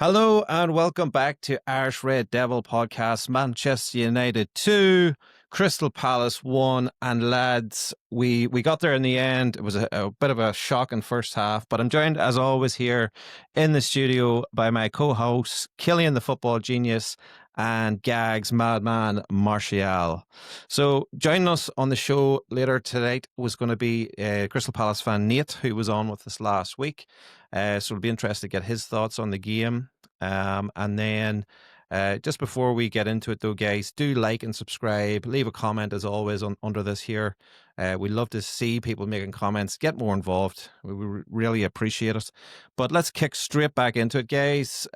Hello and welcome back to Irish Red Devil podcast. Manchester United 2, Crystal Palace 1. And lads, we got there in the end. It was a bit of a shock in first half, but I'm joined as always here in the studio by my co-hosts, Killian the Football Genius and Gags Madman Martial. So joining us on the show later tonight was going to be Crystal Palace fan Nate, who was on with us last week. So it'll be interesting to get his thoughts on the game. And then just before we get into it though, guys, do like and subscribe. Leave a comment as always under this here. We love to see people making comments. Get more involved. We really appreciate it. But let's kick straight back into it, guys.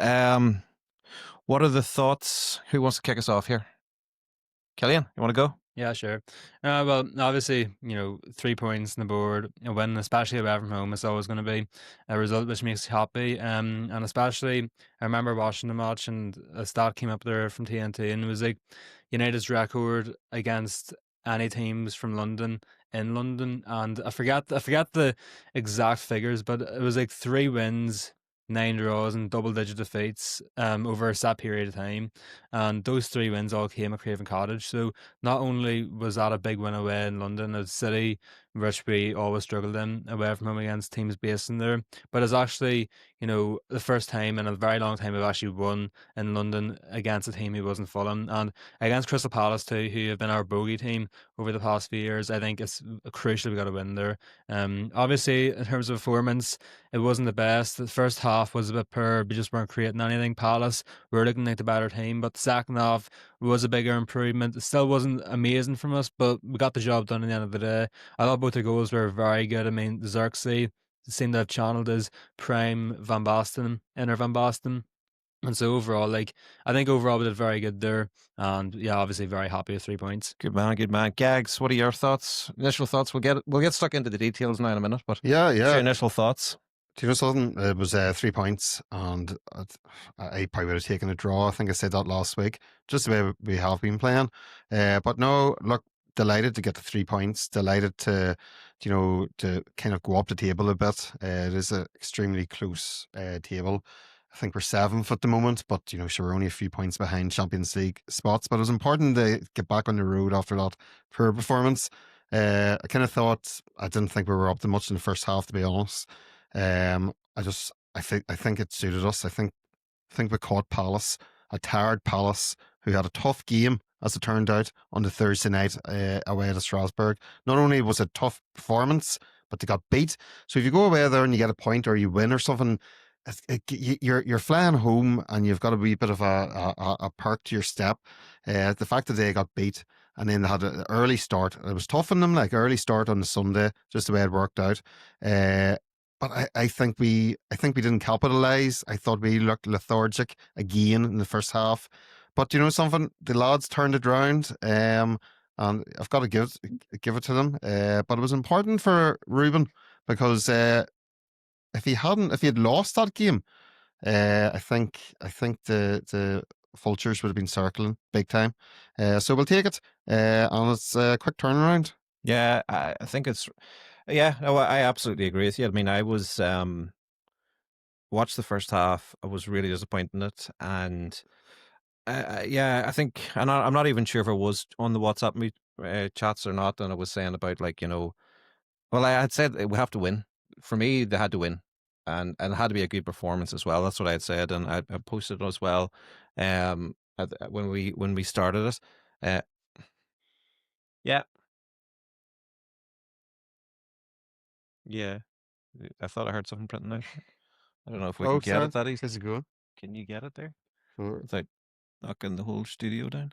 What are the thoughts? Who wants to kick us off here? Killian, you want to go? Yeah, sure. Well, obviously, 3 points on the board, a win, especially away from home, is always going to be a result which makes you happy. And especially, I remember watching the match and a stat came up there from TNT, and it was like United's record against any teams from London in London, and I forget the exact figures, but it was like 3 wins, 9 draws, and double-digit defeats over a set period of time, and those 3 wins all came at Craven Cottage. So not only was that a big win away in London, a city which we always struggled in away from home against teams based in there, but it's actually, the first time in a very long time we've actually won in London against a team who wasn't Fulham, and against Crystal Palace too, who have been our bogey team over the past few years. I think it's crucial we got a win there. Obviously, in terms of performance, it wasn't the best. The first half was a bit poor. We just weren't creating anything. Palace were looking like the better team, but the second half was a bigger improvement. It still wasn't amazing from us, but we got the job done at the end of the day. I thought both the goals were very good. I mean, Xerxes seemed to have channeled his prime Van Basten, inner Van Basten. And so overall, I think overall we did very good there. And yeah, obviously very happy with 3 points. Good man, good man. Gags, what are your thoughts? Initial thoughts? We'll get stuck into the details now in a minute, but Yeah, what's your initial thoughts? Do you know something? It was 3 points, and I probably would have taken a draw. I think I said that last week, just the way we have been playing. But no, look, delighted to get the 3 points. Delighted to kind of go up the table a bit. It is an extremely close table. I think we're 7th at the moment, but sure, we're only a few points behind Champions League spots. But it was important to get back on the road after that poor performance. I kind of thought I didn't think we were up to much in the first half, to be honest. I think it suited us. I think we caught Palace, a tired Palace who had a tough game, as it turned out, on the Thursday night away to Strasbourg. Not only was it a tough performance, but they got beat. So if you go away there and you get a point or you win or something, you're flying home and you've got a wee bit of a perk to your step. The fact that they got beat and then they had an early start, it was tough on them, like early start on the Sunday, just the way it worked out. But I think we didn't capitalise. I thought we looked lethargic again in the first half. But you know something, the lads turned it round, and I've got to give it to them. But it was important for Ruben because if he had lost that game, I think the vultures would have been circling big time. So we'll take it, and it's a quick turnaround. Yeah, I think it's. Yeah, no, I absolutely agree with you. I mean, I was watched the first half. I was really disappointed in it, and yeah, I think, and I'm not even sure if I was on the WhatsApp chats or not. And I was saying about well, I had said we have to win. For me, they had to win, and it had to be a good performance as well. That's what I had said, and I posted it as well. When we started it, yeah, yeah. I thought I heard something printing out. I don't know if we can get it that easy. How's it going? Can you get it there? Sure. Without knocking the whole studio down?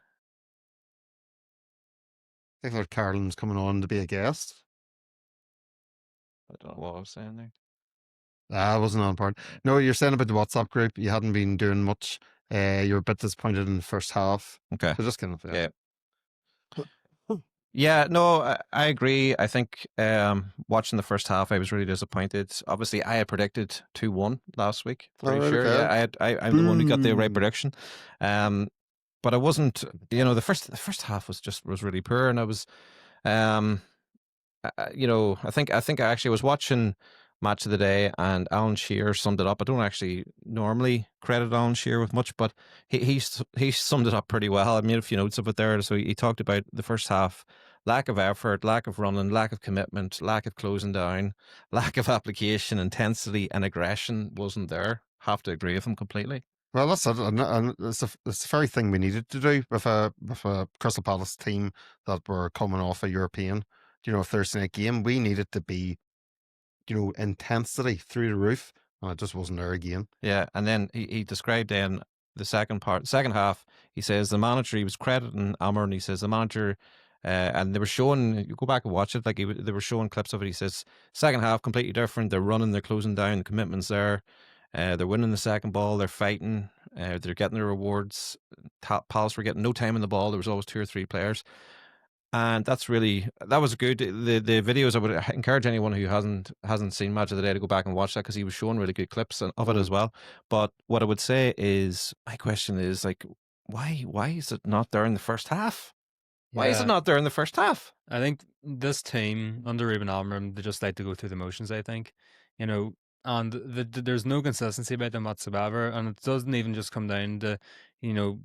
I think Carolyn's coming on to be a guest. I don't know what I was saying there. I wasn't on part. No, you're saying about the WhatsApp group. You hadn't been doing much. You were a bit disappointed in the first half. Okay. So just kind of yeah. Yeah, no, I agree. I think watching the first half, I was really disappointed. Obviously, I had predicted 2-1 last week. Pretty sure. Okay. Yeah, I'm the one who got the right prediction. But I wasn't. The first half was really poor, and I was, I think I actually was watching match of the day, and Alan Shearer summed it up. I don't actually normally credit Alan Shearer with much, but he summed it up pretty well. I made a few notes of it there. So he talked about the first half: lack of effort, lack of running, lack of commitment, lack of closing down, lack of application, intensity, and aggression wasn't there. Have to agree with him completely. Well, that's it. And it's the very thing we needed to do with a Crystal Palace team that were coming off a European, Thursday night game. We needed to be, intensity through the roof, and it just wasn't there again. Yeah, and then he described then the second half. He says the manager, he was crediting Ammer, and he says the manager, and they were showing, you go back and watch it, like they were showing clips of it. He says second half completely different. They're running, they're closing down, the commitment's there. They're winning the second ball. They're fighting. They're getting their rewards. Palace were getting no time in the ball. There was always 2 or 3 players, and that was good. The videos, I would encourage anyone who hasn't seen Match of the Day to go back and watch that, because he was showing really good clips of it as well. But what I would say is, my question is, like, why is it not there in the first half? Why is it not there in the first half? I think this team under Ruben Amorim, they just like to go through the motions. I think, and there's no consistency about them whatsoever, and it doesn't even just come down to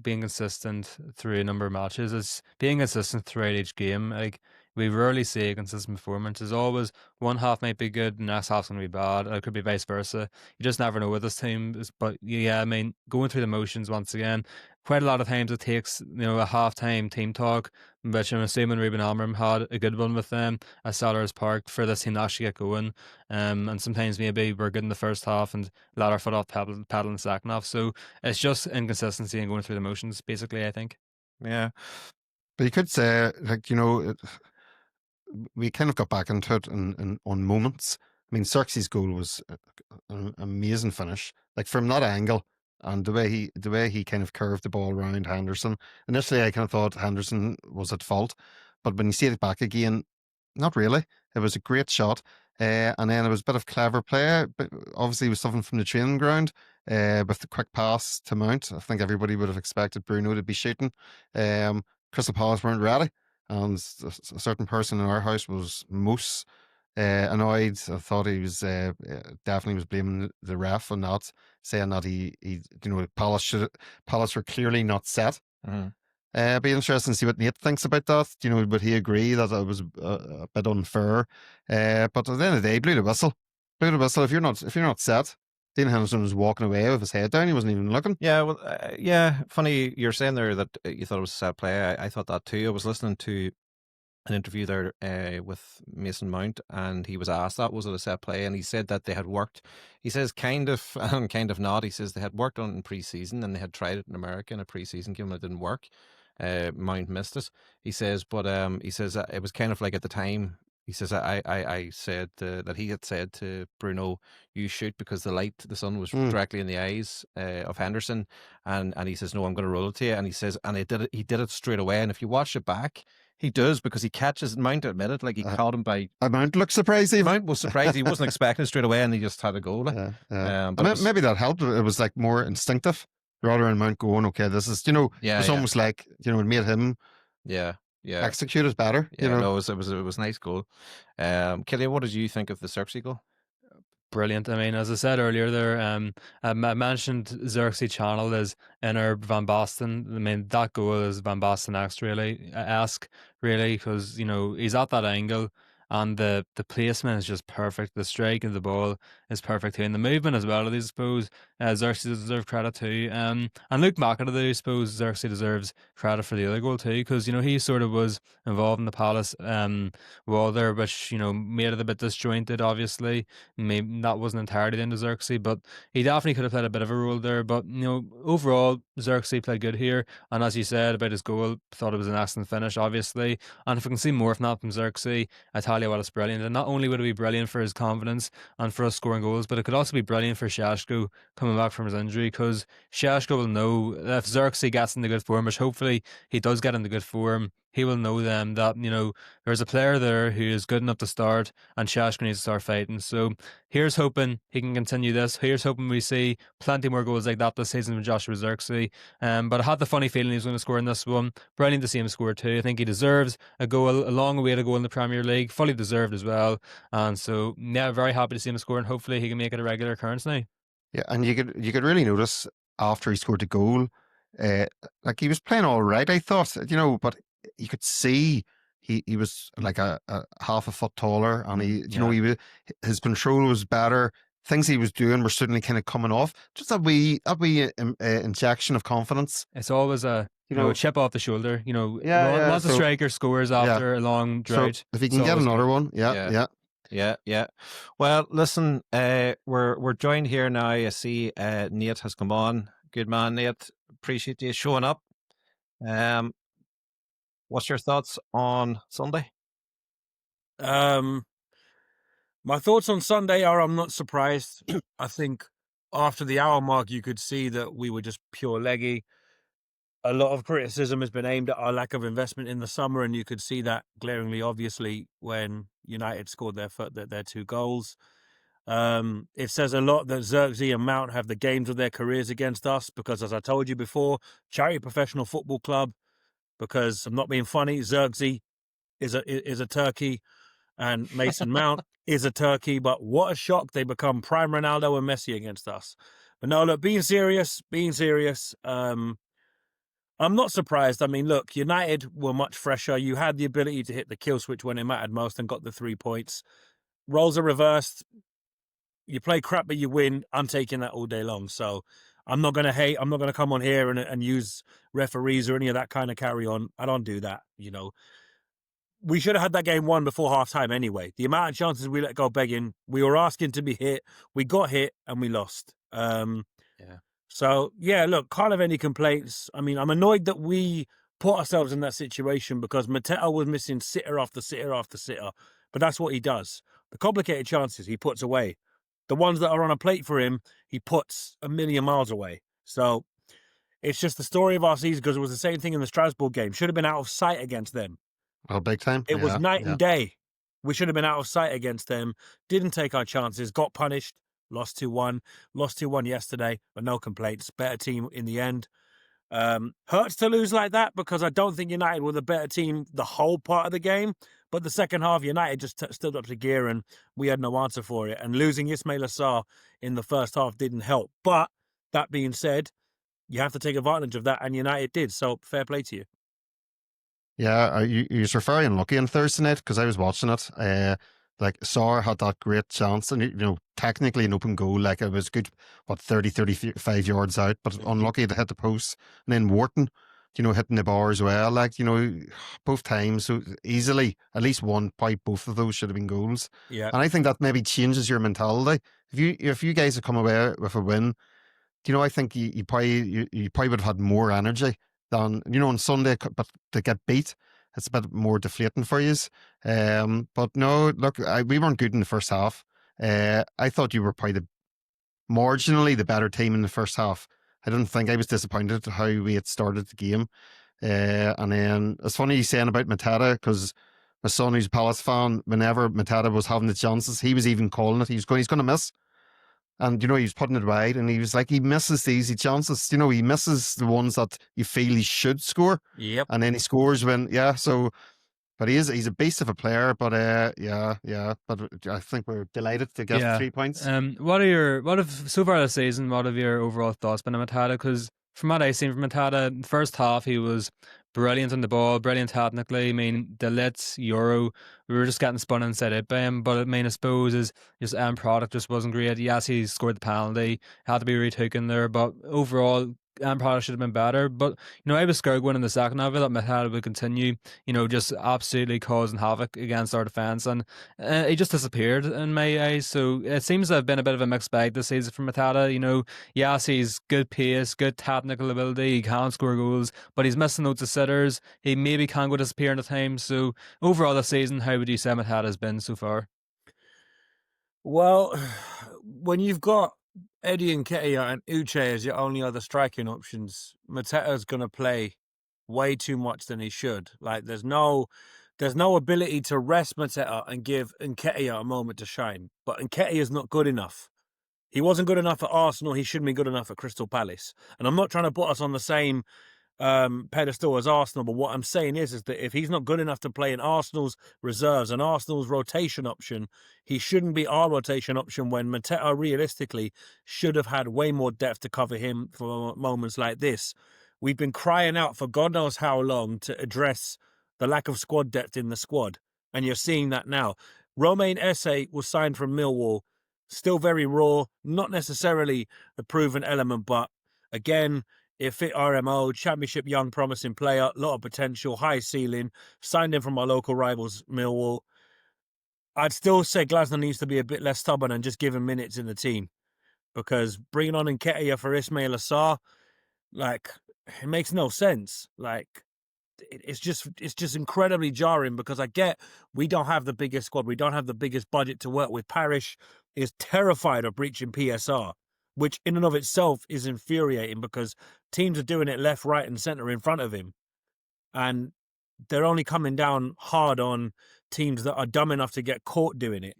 being consistent through a number of matches. It's being consistent throughout each game. Like, we rarely see a consistent performance. There's always one half might be good, the next half's going to be bad. It could be vice versa. You just never know with this team. But yeah, I mean, going through the motions once again. Quite a lot of times it takes a half-time team talk, which I'm assuming Ruben Amorim had a good one with them at Sellers Park for this team to actually get going. And sometimes maybe we're good in the first half and let our foot off pedal in the second half. So it's just inconsistency and going through the motions, basically, I think. Yeah. But you could say, like, we kind of got back into it on moments. I mean, Xerxes' goal was an amazing finish. Like, from that angle, and the way he kind of curved the ball around Henderson. Initially, I kind of thought Henderson was at fault, but when you see it back again, not really. It was a great shot, and then it was a bit of clever play. But obviously, it was something from the training ground with the quick pass to Mount. I think everybody would have expected Bruno to be shooting. Crystal Palace weren't ready, and a certain person in our house was most annoyed. I thought he was definitely was blaming the ref on that, saying that he Palace were clearly not set. It'd be interesting to see what Nate thinks about that. Would he agree that it was a bit unfair? But at the end of the day, blew the whistle. If you're not set, Dean Henderson was walking away with his head down. He wasn't even looking. Yeah, well, yeah. Funny you're saying there that you thought it was a set play. I thought that too. I was listening to an interview there with Mason Mount, and he was asked that, was it a set play, and he said that they had worked, he says kind of and kind of not. He says they had worked on it in pre-season, and they had tried it in America in a pre-season game, and it didn't work. Mount missed it, he says, but he says it was kind of like, at the time, he says, I said that he had said to Bruno, you shoot, because the sun was directly in the eyes of Henderson, and he says, no, I'm going to roll it to you, and he says, and he did it straight away, and if you watch it back, he does, because he catches Mount, admitted, like he caught him by. Mount looked surprised. Mount was surprised. He wasn't expecting it straight away, and he just had a go. Like. But maybe that helped. It was like more instinctive rather than Mount going, okay, this is, it's almost like, it made him execute it better. No, it was a nice goal. Killian, what did you think of the Xerxes goal? Brilliant. I mean, as I said earlier there, I mentioned Xerxes channel as inner Van Basten. I mean, that goal is Van Basten-esque, really, because, he's at that angle, and the placement is just perfect. The strike of the ball is perfect too, and the movement as well, I suppose. Xerxes deserves credit too. And Luke McAdoo, I suppose Xerxes deserves credit for the other goal too, because, he sort of was involved in the Palace wall there, which, made it a bit disjointed, obviously. Maybe that wasn't entirely into Xerxes, but he definitely could have played a bit of a role there. But, overall, Xerxes played good here. And as you said about his goal, thought it was an excellent finish, obviously. And if we can see more from that from Xerxes, I tell you what, it's brilliant. And not only would it be brilliant for his confidence and for us scoring goals, but it could also be brilliant for Šeško coming back from his injury, because Šeško will know if Xerxes gets into good form, which hopefully he does get into good form, he will know then that, there's a player there who is good enough to start and Shashka needs to start fighting. So here's hoping he can continue this. Here's hoping we see plenty more goals like that this season with Joshua Zirkzee. But I had the funny feeling he was going to score in this one. Brilliant to see him score too. I think he deserves a goal, a long way to go in the Premier League, fully deserved as well. And so, yeah, very happy to see him score, and hopefully he can make it a regular occurrence now. Yeah, and you could really notice after he scored the goal, like he was playing all right, I thought, but you could see he was like a half a foot taller, and his control was better. Things he was doing were certainly kind of coming off. Just that wee injection of confidence. It's always a chip off the shoulder. Once a striker scores after a long drought, so if he can get another one, Yeah. Well, listen, we're joined here now. I see Nate has come on. Good man, Nate. Appreciate you showing up. What's your thoughts on Sunday? My thoughts on Sunday are I'm not surprised. I think after the hour mark, you could see that we were just pure leggy. A lot of criticism has been aimed at our lack of investment in the summer, and you could see that glaringly, obviously, when United scored their 2 goals. It says a lot that Zirkzee and Mount have the games of their careers against us because, as I told you before, charity professional football club, because I'm not being funny, Zirkzee is a turkey and Mason Mount is a turkey, but what a shock they become prime Ronaldo and Messi against us. But no, look, being serious, I'm not surprised. I mean, look, United were much fresher. You had the ability to hit the kill switch when it mattered most and got the 3 points. Roles are reversed. You play crap, but you win. I'm taking that all day long. So I'm not going to hate. I'm not going to come on here and use referees or any of that kind of carry on. I don't do that, We should have had that game won before half-time anyway. The amount of chances we let go begging, we were asking to be hit. We got hit and we lost. So, yeah, look, can't have any complaints. I mean, I'm annoyed that we put ourselves in that situation because Mateta was missing sitter after sitter after sitter. But that's what he does. The complicated chances he puts away. The ones that are on a plate for him, he puts a million miles away. So it's just the story of our season because it was the same thing in the Strasbourg game. Should have been out of sight against them. Oh, big time. It was night and day. We should have been out of sight against them. Didn't take our chances. Got punished. Lost 2-1. Lost 2-1 yesterday, but no complaints. Better team in the end. Hurts to lose like that because I don't think United were the better team the whole part of the game. But the second half, United just stood up to gear and we had no answer for it. And losing Ismail Assar in the first half didn't help. But that being said, you have to take advantage of that, and United did. So fair play to you. Yeah, you were very unlucky on Thursday night because I was watching it. Like Sarr had that great chance, and technically an open goal, like it was good, 35 yards out, but unlucky to hit the post. And then Wharton, hitting the bar as well, like both times, so easily at least one, probably both of those should have been goals. Yeah, and I think that maybe changes your mentality. If you guys have come away with a win, I think you probably would have had more energy than on Sunday, but to get beat, it's a bit more deflating for you. But no, look, we weren't good in the first half. I thought you were probably marginally the better team in the first half. I didn't think I was disappointed at how we had started the game. And then it's funny you saying about Mateta because my son, who's a Palace fan, whenever Mateta was having the chances, he was even calling it. He's going to miss. And, he was putting it wide and he was like, he misses the easy chances. He misses the ones that you feel he should score. Yep. And then he scores but he's a beast of a player. But, but I think we're delighted to get 3 points. So far this season, what have your overall thoughts been on Mateta? Because from what I've seen from Mateta, the first half, he was brilliant on the ball, brilliant technically. I mean, the Litz, Euro, we were just getting spun inside out by him. But I mean, I suppose his end product just wasn't great. Yes, he scored the penalty, had to be retaken there. But overall, end product should have been better. But, I was scared going in the second half that Mateta would continue, just absolutely causing havoc against our defence. And he just disappeared in my eyes. So it seems to have been a bit of a mixed bag this season for Mateta. Yes, he's good pace, good technical ability, he can score goals, but he's missing loads of sitters. He maybe can go disappearing at times. So overall this season, how would you say Mateta has been so far? Well, when you've got Eddie Nketiah and Uche as your only other striking options, Mateta's going to play way too much than he should. Like there's no ability to rest Mateta and give Nketiah a moment to shine. But Nketiah is not good enough. He wasn't good enough at Arsenal. He shouldn't be good enough at Crystal Palace. And I'm not trying to put us on the same pedestal as Arsenal, but what I'm saying is that if he's not good enough to play in Arsenal's reserves and Arsenal's rotation option, he shouldn't be our rotation option when Mateta realistically should have had way more depth to cover him for moments like this. We've been crying out for God knows how long to address the lack of squad depth in the squad, and you're seeing that now. Romain Esse was signed from Millwall, still very raw, not necessarily the proven element, but again, it fit RMO, championship young promising player, lot of potential, high ceiling, signed him from our local rivals, Millwall. I'd still say Glasner needs to be a bit less stubborn and just give him minutes in the team. Because bringing on Nketiah for Ismail Assar, like, it makes no sense. Like, it's just incredibly jarring because I get we don't have the biggest squad. We don't have the biggest budget to work with. Parish is terrified of breaching PSR, which in and of itself is infuriating because teams are doing it left, right, and centre in front of him. And they're only coming down hard on teams that are dumb enough to get caught doing it.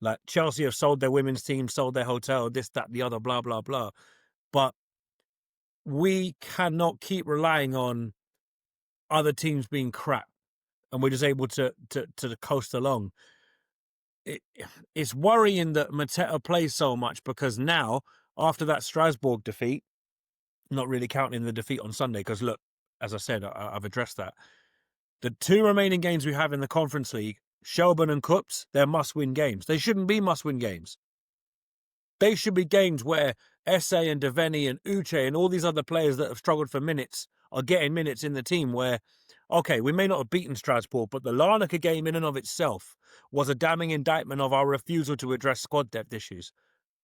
Like Chelsea have sold their women's team, sold their hotel, this, that, the other, blah, blah, blah. But we cannot keep relying on other teams being crap and we're just able to coast along. It's worrying that Mateta plays so much because now, after that Strasbourg defeat, not really counting the defeat on Sunday, because look, as I said, I've addressed that. The two remaining games we have in the Conference League, Shelbourne and Cups, they're must-win games. They shouldn't be must-win games. They should be games where Esse and Devaney and Uche and all these other players that have struggled for minutes are getting minutes in the team where, okay, we may not have beaten Strasbourg, but the Larnaca game in and of itself was a damning indictment of our refusal to address squad depth issues.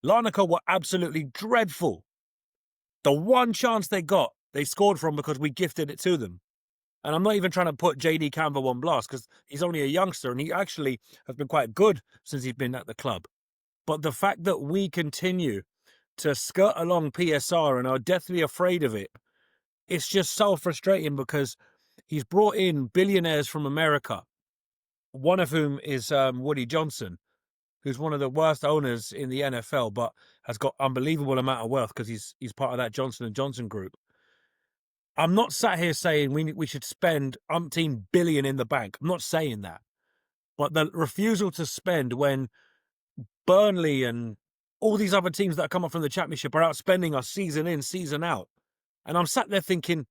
Larnaca were absolutely dreadful. The one chance they got, they scored from because we gifted it to them. And I'm not even trying to put JD Canva on blast because he's only a youngster and he actually has been quite good since he's been at the club. But the fact that we continue to skirt along PSR and are deathly afraid of it, it's just so frustrating because he's brought in billionaires from America, one of whom is Woody Johnson, who's one of the worst owners in the NFL, but has got unbelievable amount of wealth because he's part of that Johnson & Johnson group. I'm not sat here saying we should spend umpteen billion in the bank. I'm not saying that. But the refusal to spend when Burnley and all these other teams that come up from the Championship are outspending us season in, season out. And I'm sat there thinking,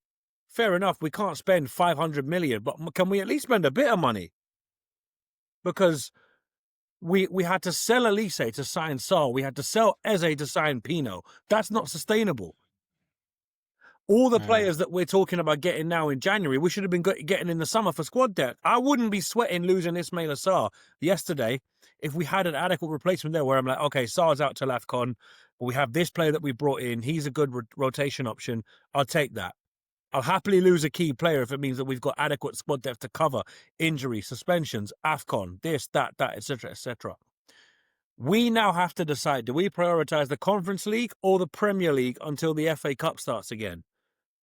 fair enough, we can't spend 500 million, but can we at least spend a bit of money? Because we had to sell Elise to sign Saul. We had to sell Eze to sign Pino. That's not sustainable. All the players that we're talking about getting now in January, we should have been getting in the summer for squad depth. I wouldn't be sweating losing Ismail Assar yesterday if we had an adequate replacement there where I'm like, okay, Sar's out till AFCON, but we have this player that we brought in. He's a good rotation option. I'll take that. I'll happily lose a key player if it means that we've got adequate squad depth to cover injuries, suspensions, AFCON, this, that, etc., etc. We now have to decide, do we prioritise the Conference League or the Premier League until the FA Cup starts again?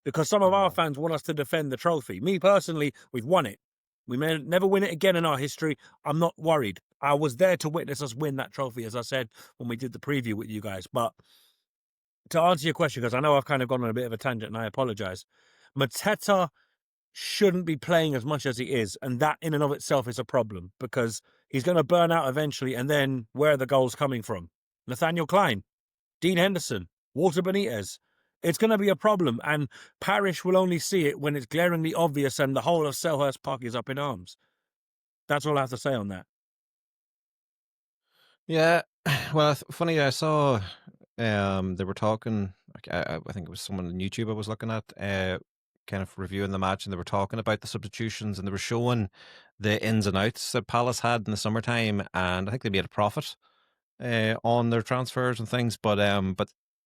Because some of our fans want us to defend the trophy. Me personally, we've won it. We may never win it again in our history. I'm not worried. I was there to witness us win that trophy, as I said when we did the preview with you guys. But to answer your question, because I know I've kind of gone on a bit of a tangent and I apologise, Mateta shouldn't be playing as much as he is. And that in and of itself is a problem because he's going to burn out eventually. And then where are the goals coming from? Nathaniel Klein, Dean Henderson, Walter Benitez. It's going to be a problem, and Parish will only see it when it's glaringly obvious and the whole of Selhurst Park is up in arms. That's all I have to say on that. Yeah, well, funny, I saw they were talking, I think it was someone on YouTube I was looking at, kind of reviewing the match, and they were talking about the substitutions, and they were showing the ins and outs that Palace had in the summertime, and I think they made a profit on their transfers and things, but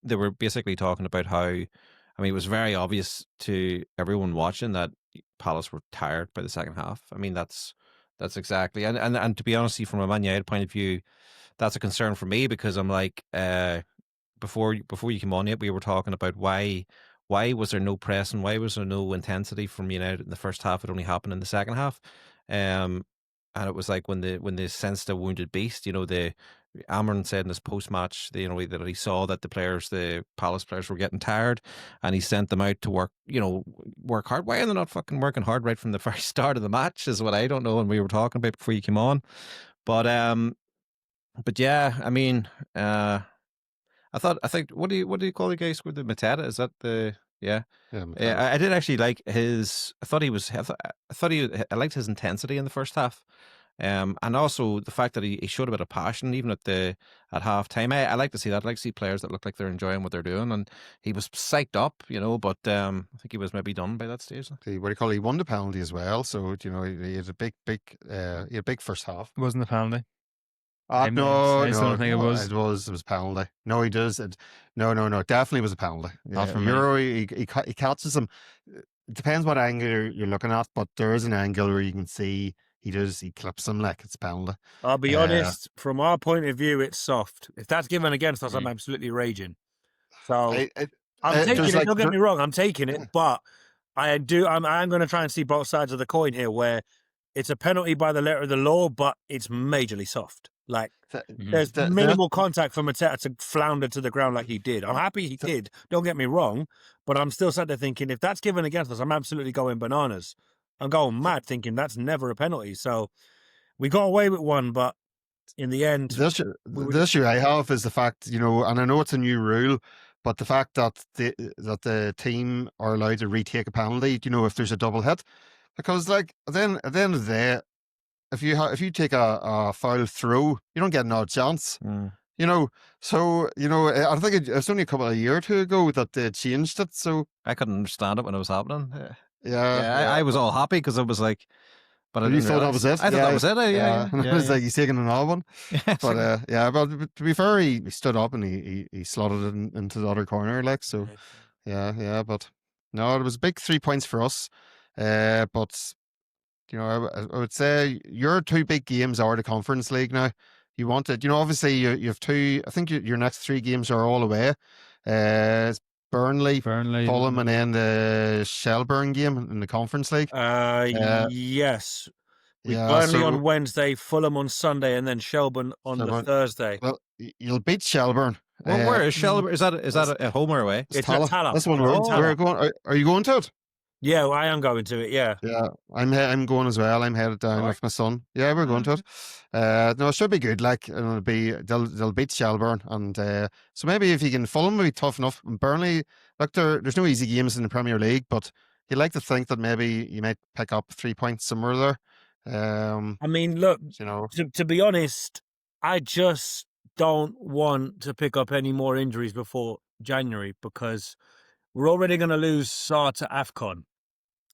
they were basically talking about how, I mean, it was very obvious to everyone watching that Palace were tired by the second half. I mean, that's exactly, and to be honest, from a Man United point of view, that's a concern for me because I'm like, before you came on yet, we were talking about why why was there no pressing? Why was there no intensity from United in the first half? It only happened in the second half. And it was like when they sensed a wounded beast, Arran said in his post-match, that he saw that the Palace players were getting tired, and he sent them out to work hard. Why are they not fucking working hard right from the very start of the match? Is what I don't know, and we were talking about before you came on. But yeah, I mean, I think what do you call the guy with the Mateta? Is that the yeah? Yeah, I did actually like his. I liked his intensity in the first half. And also the fact that he showed a bit of passion even at half time. I like to see that. I like to see players that look like they're enjoying what they're doing, and he was psyched up, but I think he was maybe done by that stage. What do you call it? He won the penalty as well, so he had a big first half. Wasn't the penalty? No, I still don't think it was. It was penalty. No, he does. No, definitely was a penalty. Not for me. Euro, he catches him. It depends what angle you're looking at, but there is an angle where you can see he clips him like it's a penalty. I'll be honest, from our point of view, it's soft. If that's given against us, I'm absolutely raging. So I'm taking it. Don't get me wrong, I'm taking it, but I'm going to try and see both sides of the coin here, where it's a penalty by the letter of the law, but it's majorly soft. Like, there's minimal contact for Mateta to flounder to the ground like he did. I'm happy he did. Don't get me wrong, but I'm still sat there thinking, if that's given against us, I'm absolutely going bananas. I'm going mad thinking that's never a penalty. So we got away with one, but in the end... The issue I have is the fact, and I know it's a new rule, but the fact that the team are allowed to retake a penalty, if there's a double hit. Because, like, then at the end of the day, if you take a foul throw, you don't get another chance. So I think it's only a couple of years or two ago that they changed it. So I couldn't understand it when it was happening. I was all happy because I was like, but you thought that was it. I thought that was it. Yeah. It was like he's taking another one. But but to be fair, he stood up and he slotted it into the other corner, like so. Yeah. But no, it was big 3 points for us. But I would say your two big games are the Conference League now. You wanted, obviously you have two. I think your next 3 games are all away. It's Burnley, Fulham, and then the Shelburne game in the Conference League. Yes. Burnley on Wednesday, Fulham on Sunday, and then Shelburne on the Thursday. Well, you'll beat Shelburne. Well, where is Shelburne? Is that at home or away? It's at Tallaght. That's one we're going. Are you going to it? Yeah, I am going to it. Yeah, I'm going as well. I'm headed down with my son. Yeah, we're going to it. No, it should be good. Like they'll beat Shelburne, and so maybe if you can, Fulham will be tough enough. And Burnley, look, there's no easy games in the Premier League, but you'd like to think that maybe you might pick up 3 points somewhere there. I mean, look, to be honest, I just don't want to pick up any more injuries before January because we're already going to lose Sarr to AFCON.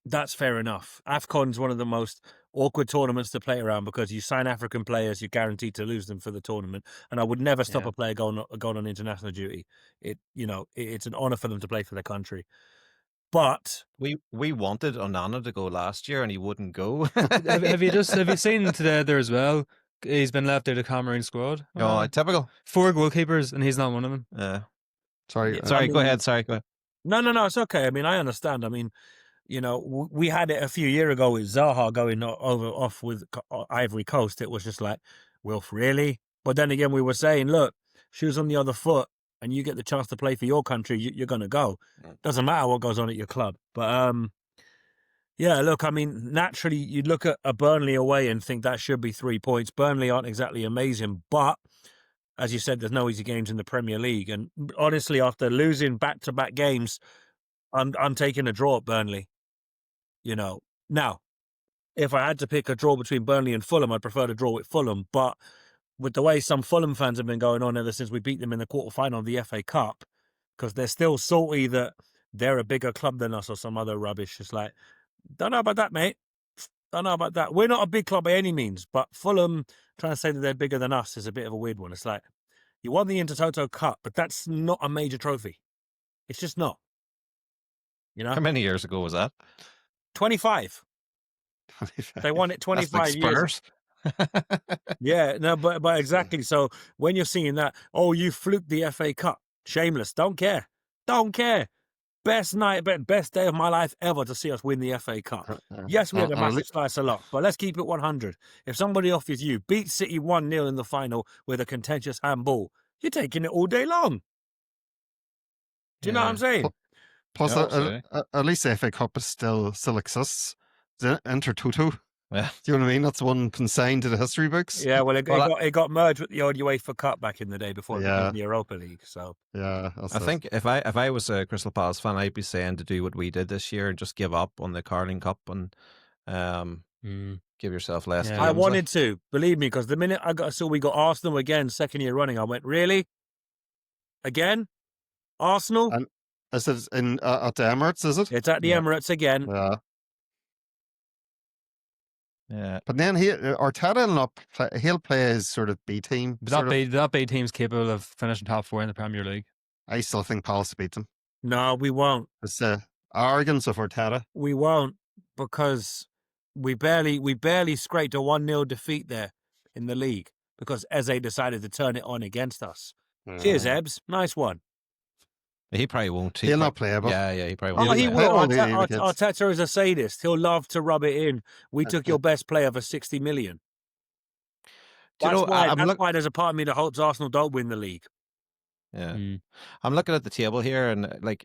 That's fair enough. AFCON's one of the most awkward tournaments to play around because you sign African players, you're guaranteed to lose them for the tournament. And I would never stop a player going on international duty. It's an honour for them to play for their country. But we wanted Onana to go last year and he wouldn't go. have you seen today there as well? He's been left out of the Cameroon squad. Oh, typical. 4 goalkeepers and he's not one of them. Sorry, go ahead. No, it's okay. I mean, I understand. I mean, we had it a few years ago with Zaha going off with Ivory Coast. It was just like, Wilf, really? But then again, we were saying, look, shoes on the other foot, and you get the chance to play for your country, you're going to go. Doesn't matter what goes on at your club. But, look, I mean, naturally, you'd look at a Burnley away and think that should be 3 points. Burnley aren't exactly amazing, but as you said, there's no easy games in the Premier League. And honestly, after losing back-to-back games, I'm taking a draw at Burnley. Now, if I had to pick a draw between Burnley and Fulham, I'd prefer to draw with Fulham. But with the way some Fulham fans have been going on ever since we beat them in the quarterfinal of the FA Cup, because they're still salty that they're a bigger club than us or some other rubbish. It's like, don't know about that, mate. Don't know about that. We're not a big club by any means, but Fulham trying to say that they're bigger than us is a bit of a weird one. It's like, you won the Intertoto Cup, but that's not a major trophy. It's just not. How many years ago was that? 25. They won it 25 years. Yeah, no, but exactly. So when you're seeing that, you fluked the FA Cup. Shameless. Don't care. best day of my life ever to see us win the FA Cup. Yes, we had a And at massive slice of luck, but let's keep it 100. If somebody offers you beat City 1-0 in the final with a contentious handball, you're taking it all day long. Do you know what I'm saying? Plus, Yeah, absolutely. at least the FA Cup still exists. Enter Toto. Yeah. Do you know what I mean? That's one consigned to the history books. Yeah, well, it got merged with the old UEFA Cup back in the day before it Yeah. became the Europa League. So Yeah, I think if I was a Crystal Palace fan, I'd be saying to do what we did this year and just give up on the Carling Cup and give yourself less Yeah. games. I wanted to, believe me, because the minute we got Arsenal again, second year running, I went, really? Again? Arsenal? And is it in at the Emirates? Is it? It's at the Yeah. Emirates again. Yeah. Yeah. But then Arteta will not play, he'll play his sort of B team. But that B team's capable of finishing top 4 in the Premier League. I still think Palace beat them. No, we won't. It's the arrogance of Arteta. We won't, because we barely scraped a 1-0 defeat there in the league because Eze decided to turn it on against us. Cheers, Ebbs. Nice one. He probably won't. He'll not play, but Yeah, he probably won't. Oh, he play. will. Oh, yeah, Arteta is a sadist. He'll love to rub it in. We took your best player for 60 million. Do you know, That's why there's a part of me that hopes Arsenal don't win the league. Yeah. I'm looking at the table here, and like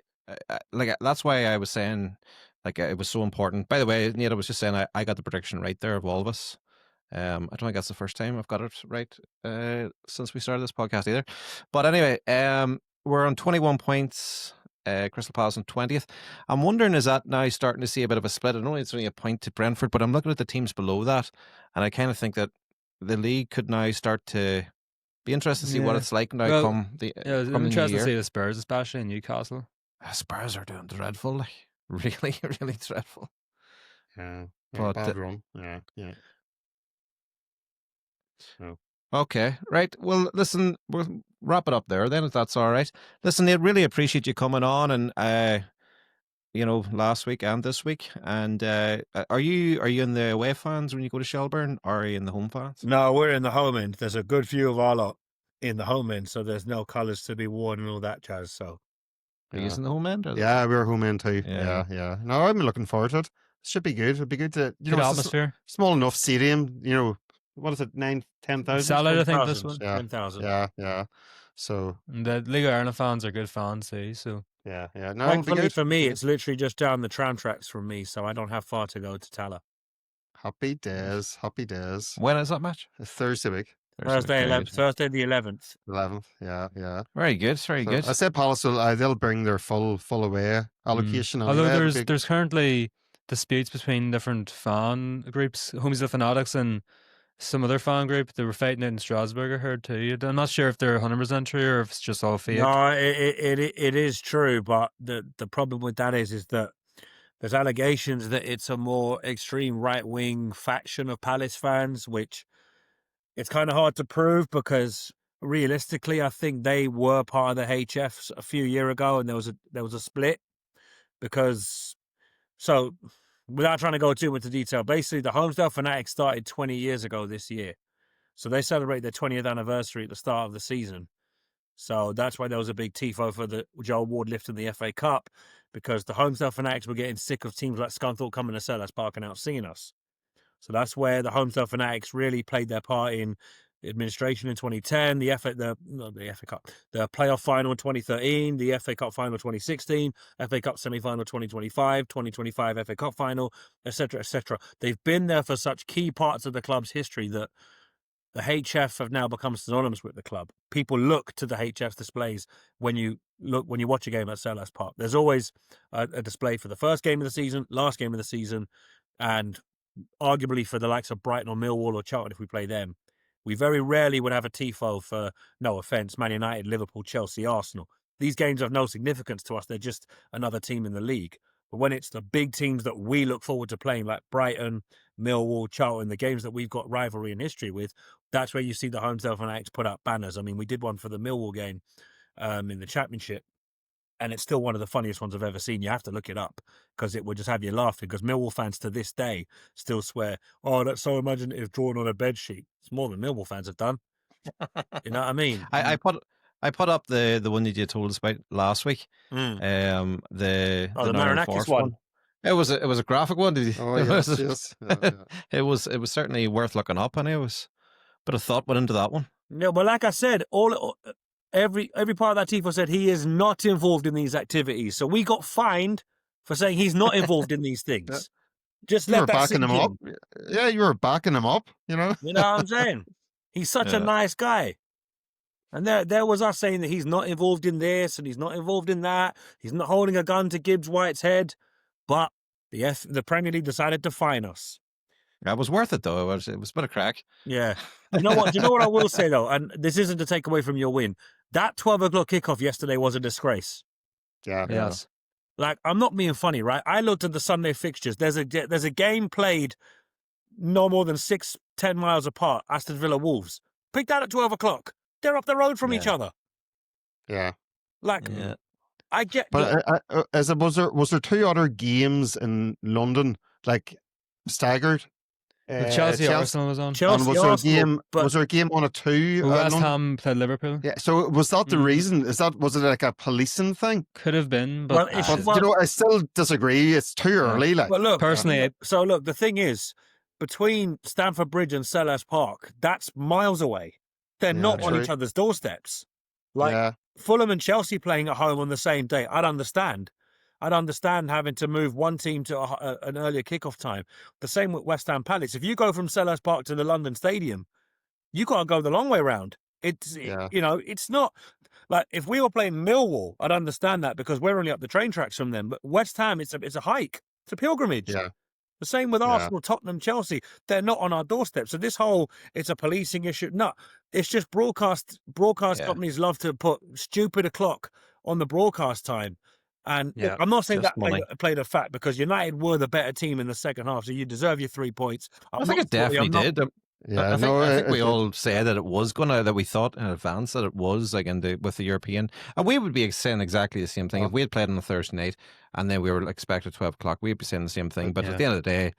that's why I was saying it was so important. By the way, Nate, was just saying I got the prediction right there of all of us. I don't think that's the first time I've got it right since we started this podcast either. But anyway, we're on 21 points. Crystal Palace on 20th. I'm wondering, is that now starting to see a bit of a split? I know it's only a point to Brentford, but I'm looking at the teams below that, and I kind of think that the league could now start to be interested to see what it's like now come the I'm interested to see the Spurs, especially in Newcastle. Spurs are doing dreadful, like really, really dreadful. Yeah, But, bad run. Yeah. So. Okay, right. Well, listen, we'll wrap it up there then, if that's all right. Listen, I really appreciate you coming on, and last week and this week. And are you in the away fans when you go to Shelburne, or are you in the home fans? No, we're in the home end. There's a good few of our lot in the home end, so there's no colours to be worn and all that jazz. So, Are you in the home end? Yeah, we're home end too. Yeah. Yeah. No, I'm looking forward to it. It should be good. It'd be good to Good atmosphere. Small enough stadium. What is it? 9,000-10,000. Solid, I think this one. Yeah. 10,000. Yeah. So And the Liga Ireland fans are good fans too. So yeah. No, it'll be Thankfully good. for me, it's literally just down the tram tracks from me, so I don't have far to go to Tala. Happy days. When is that match? It's Thursday week, Thursday the 11th. 11th. Yeah. Very good. Very good. I said Palace will they'll bring their full away allocation. although anyway. there's currently disputes between different fan groups, Homies of Fanatics and some other fan group. They were fighting in Strasbourg, I heard too. I'm not sure if they're 100% true or if it's just all fake. No, it is true, but the problem with that is that there's allegations that it's a more extreme right-wing faction of Palace fans, which it's kind of hard to prove because realistically, I think they were part of the HFs a few years ago, and there was a split because. So, without trying to go too much into detail, basically the Homesdale Fanatics started 20 years ago this year, so they celebrated their 20th anniversary at the start of the season. So that's why there was a big tifo for the Joe Ward lifting the FA Cup, because the Homesdale Fanatics were getting sick of teams like Scunthorpe coming to Selhurst Park and out singing us. So that's where the Homesdale Fanatics really played their part in the administration in 2010, the FA Cup, the playoff final in 2013, the FA Cup final 2016, FA Cup semi-final 2025, 2025 FA Cup final, etc., etc. They've been there for such key parts of the club's history that the HF have now become synonymous with the club. People look to the HF's displays when you watch a game at Selhurst Park. There's always a display for the first game of the season, last game of the season, and arguably for the likes of Brighton or Millwall or Charlton if we play them. We very rarely would have a tifo for, no offence, Man United, Liverpool, Chelsea, Arsenal. These games have no significance to us. They're just another team in the league. But when it's the big teams that we look forward to playing, like Brighton, Millwall, Charlton, the games that we've got rivalry and history with, that's where you see the Homesdale Fanatics put up banners. I mean, we did one for the Millwall game in the Championship, and it's still one of the funniest ones I've ever seen. You have to look it up because it would just have you laughing, because Millwall fans to this day still swear, oh, that's so imaginative, drawn on a bed sheet. It's more than Millwall fans have done. You know what I mean? I I put up the one that you told us about last week. The Northern Marinakis Force one. It was a graphic one. Did you? Oh it yes, was, yes. Yeah. it was certainly worth looking up, and it was a bit of thought went into that one. Yeah, but like I said, every part of that tifo said he is not involved in these activities. So we got fined for saying he's not involved in these things. Yeah. Just You let were that backing sink him in. up. Yeah, you were backing him up. You know what I'm saying? He's such a nice guy. And there was us saying that he's not involved in this and he's not involved in that. He's not holding a gun to Gibbs White's head. But the Premier League decided to fine us. It was worth it, though. It was a bit of crack. Yeah. You know what? Do you know what I will say, though? And this isn't to take away from your win. That 12 o'clock kickoff yesterday was a disgrace. Yeah. Yes. Like, I'm not being funny, right? I looked at the Sunday fixtures. There's a game played no more than 6-10 miles apart, Aston Villa Wolves. Pick that at 12 o'clock. They're up the road from each other. Yeah. Like, I get... But was there two other games in London, like, staggered? The Chelsea Arsenal was on. And was there a game on a two? West Ham played Liverpool. Yeah. So was that the reason? Was it like a policing thing? Could have been, but I still disagree. It's too early. Like, but look, personally, the thing is, between Stamford Bridge and Selhurst Park, that's miles away. They're not on each other's doorsteps. Like Fulham and Chelsea playing at home on the same day, I'd understand. I'd understand having to move one team to an earlier kickoff time. The same with West Ham Palace. If you go from Selhurst Park to the London Stadium, you got to go the long way round. It's not like if we were playing Millwall, I'd understand that because we're only up the train tracks from them. But West Ham, it's a hike. It's a pilgrimage. Yeah. The same with Arsenal, Tottenham, Chelsea. They're not on our doorstep. So this whole, it's a policing issue. No, it's just broadcast companies love to put stupid o'clock on the broadcast time. And look, I'm not saying that played a fact because United were the better team in the second half, so you deserve your 3 points. I think it definitely did. I think we all said that it was that we thought in advance that it was like with the European, and we would be saying exactly the same thing if we had played on a Thursday night and then we were expected 12 o'clock. We'd be saying the same thing, but at the end of the day,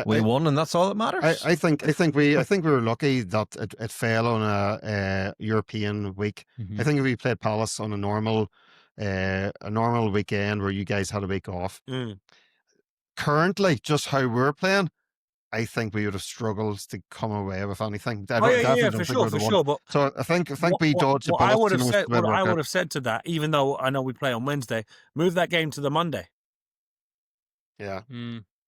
we won, and that's all that matters. I think we were lucky that it fell on a European week. Mm-hmm. I think if we played Palace on a normal weekend where you guys had a week off, currently just how we're playing, I think we would have struggled to come away with anything. For sure. But so I think we dodged a bullet. What I would have said to that, even though I know we play on Wednesday, move that game to the Monday. Yeah.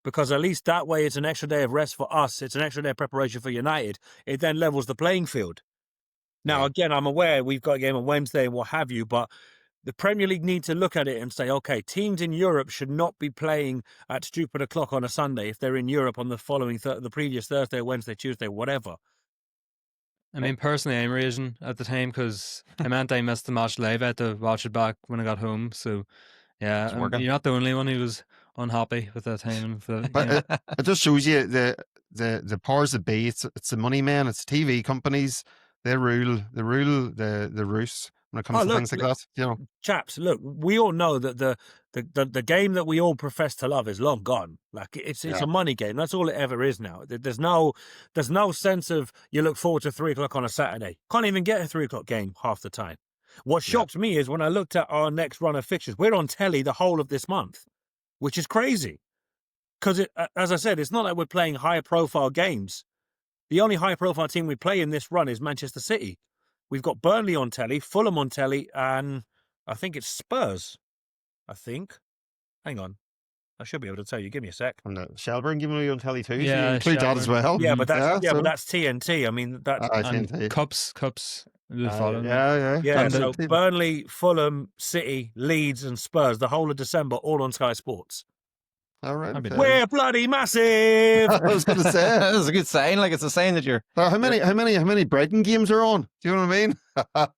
Because at least that way it's an extra day of rest for us. It's an extra day of preparation for United. It then levels the playing field. Now, again, I'm aware we've got a game on Wednesday and what have you, but the Premier League need to look at it and say, okay, teams in Europe should not be playing at stupid o'clock on a Sunday if they're in Europe on the following, the previous Thursday, Wednesday, Tuesday, whatever. I mean, personally, I'm raging at the time because it meant I missed the match live. I had to watch it back when I got home. So, yeah, you're not the only one who was unhappy with that time. But it just shows you the powers that be. It's the money men. It's TV companies. They rule the roost when it comes to things like that. Chaps, look, we all know that the game that we all profess to love is long gone. Like it's a money game. That's all it ever is now. There's no sense of you look forward to 3 o'clock on a Saturday. Can't even get a 3 o'clock game half the time. What shocked me is when I looked at our next run of fixtures, we're on telly the whole of this month, which is crazy. Because as I said, it's not like we're playing high profile games. The only high profile team we play in this run is Manchester City. We've got Burnley on telly, Fulham on telly, and I think it's Spurs. Hang on. I should be able to tell you. Give me a sec. And Shelburne giving you on telly too. Yeah, so you include that as well. Yeah, but that's TNT. I mean, that's TNT. Cups. Yeah. So Burnley, Fulham, City, Leeds, and Spurs. The whole of December, all on Sky Sports. All right. We're bloody massive. I was going to say that's a good sign. Like it's a sign that you're. How many Brighton games are on? Do you know what I mean?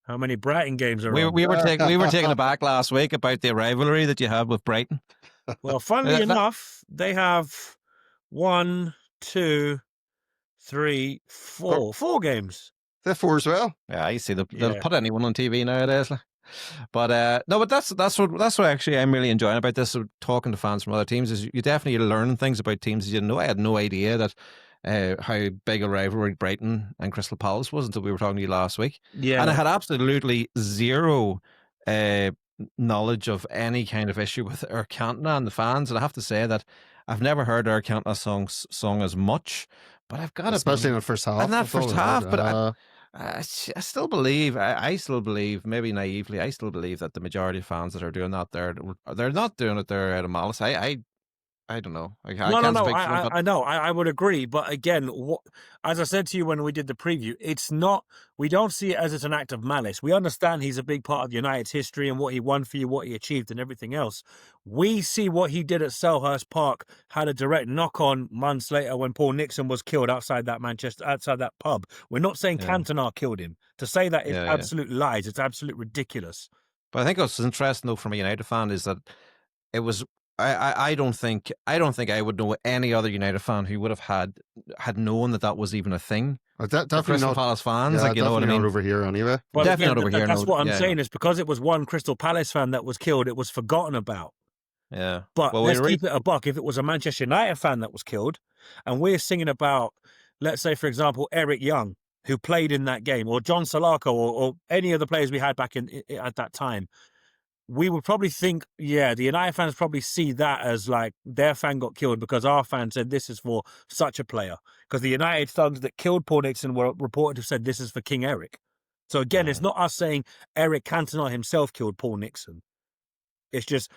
How many Brighton games are on? We were taken aback last week about the rivalry that you have with Brighton. Well, funnily enough, they have 1, 2, 3, 4. 4 games. They're 4 as well. Yeah, you see, they'll put anyone on TV nowadays. But no, but that's what actually I'm really enjoying about this. Talking to fans from other teams is you definitely learn things about teams you didn't know. I had no idea that how big a rivalry Brighton and Crystal Palace was until we were talking to you last week. Yeah. And I had absolutely zero knowledge of any kind of issue with Eric Cantona and the fans. And I have to say that I've never heard Eric Cantona's song as much, but I've got especially in the first half. in that that's all first I heard. half. But I still believe, I still believe, maybe naively, I still believe that the majority of fans that are doing that, they're not doing it there out of malice. I don't know. I No. can't speak for them, but I know. I would agree. But again, as I said to you when we did the preview, it's not. We don't see it as it's an act of malice. We understand he's a big part of United's history and what he won for you, what he achieved, and everything else. We see what he did at Selhurst Park had a direct knock on months later when Paul Nixon was killed outside that pub. We're not saying Yeah. Cantona killed him. To say that is Yeah. absolute lies. It's absolute ridiculous. But I think what's interesting though from a United fan is that it was. I don't think I would know any other United fan who would have had known that was even a thing. Definitely Crystal not. Palace fans, Yeah, like, you know what I definitely mean? not over here anyway. But Definitely not over here. That's what I'm yeah, saying is because it was one Crystal Palace fan that was killed, it was forgotten about. Yeah. But Well, let's keep it a buck. If it was a Manchester United fan that was killed, and we're singing about, let's say, for example, Eric Young, who played in that game, or John Salako, or any of the players we had back at that time, we would probably think, yeah, the United fans probably see that as like their fan got killed because our fan said this is for such a player. Because the United thugs that killed Paul Nixon were reported to have said this is for King Eric. So again, it's not us saying Eric Cantona himself killed Paul Nixon. It's just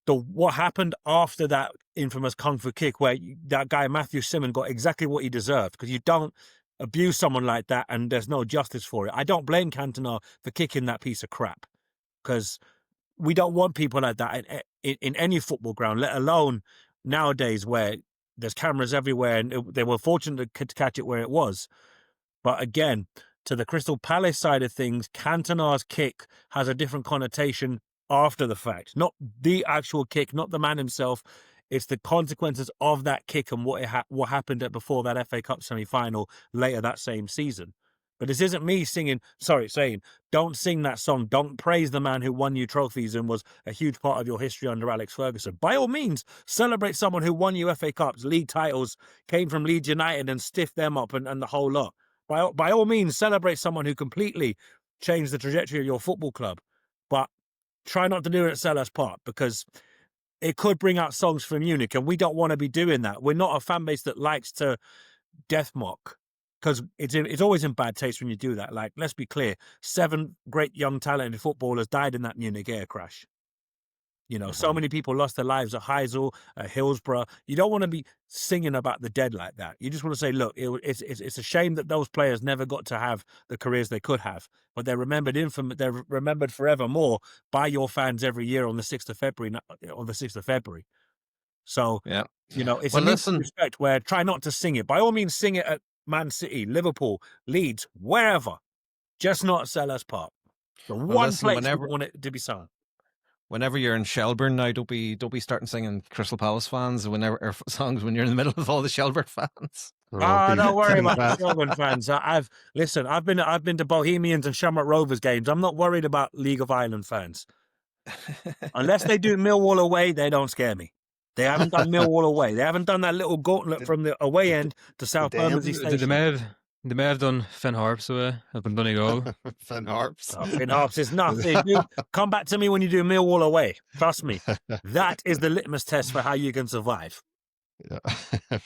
what happened after that infamous Kung Fu kick where that guy Matthew Simon got exactly what he deserved, because you don't abuse someone like that and there's no justice for it. I don't blame Cantona for kicking that piece of crap, because we don't want people like that in any football ground, let alone nowadays where there's cameras everywhere, and they were fortunate to catch it where it was. But again, to the Crystal Palace side of things, Cantona's kick has a different connotation after the fact. Not the actual kick, not the man himself. It's the consequences of that kick and what happened before that FA Cup semi-final later that same season. But this isn't me saying, don't sing that song. Don't praise the man who won you trophies and was a huge part of your history under Alex Ferguson. By all means, celebrate someone who won you FA Cups, league titles, came from Leeds United and stiffed them up and the whole lot. By all means, celebrate someone who completely changed the trajectory of your football club. But try not to do it at Selhurst Park, because it could bring out songs from Munich, and we don't want to be doing that. We're not a fan base that likes to death mock, because it's always in bad taste when you do that. Like, let's be clear, 7 great young talented footballers died in that Munich air crash. You know, so many people lost their lives at Heysel, at Hillsborough. You don't want to be singing about the dead like that. You just want to say, look, it's a shame that those players never got to have the careers they could have, but they're remembered forevermore by your fans every year on the 6th of February. So, you know, it's a respect where try not to sing it. By all means, sing it at Man City, Liverpool, Leeds, wherever, just not at Selhurst Park. The one place we want it to be sung. Whenever you're in Shelburne now, don't be starting singing Crystal Palace fans songs when you're in the middle of all the Shelburne fans. Don't worry about the Shelburne fans. I've been to Bohemians and Shamrock Rovers games. I'm not worried about League of Ireland fans. Unless they do Millwall away, they don't scare me. They haven't done Millwall away. They haven't done that little gauntlet from the away end to South Bermondsey Station. They may have done Finn Harps away up in Donegal. Finn Harps. Finn Harps is nothing. Come back to me when you do Millwall away. Trust me. That is the litmus test for how you can survive. Yeah,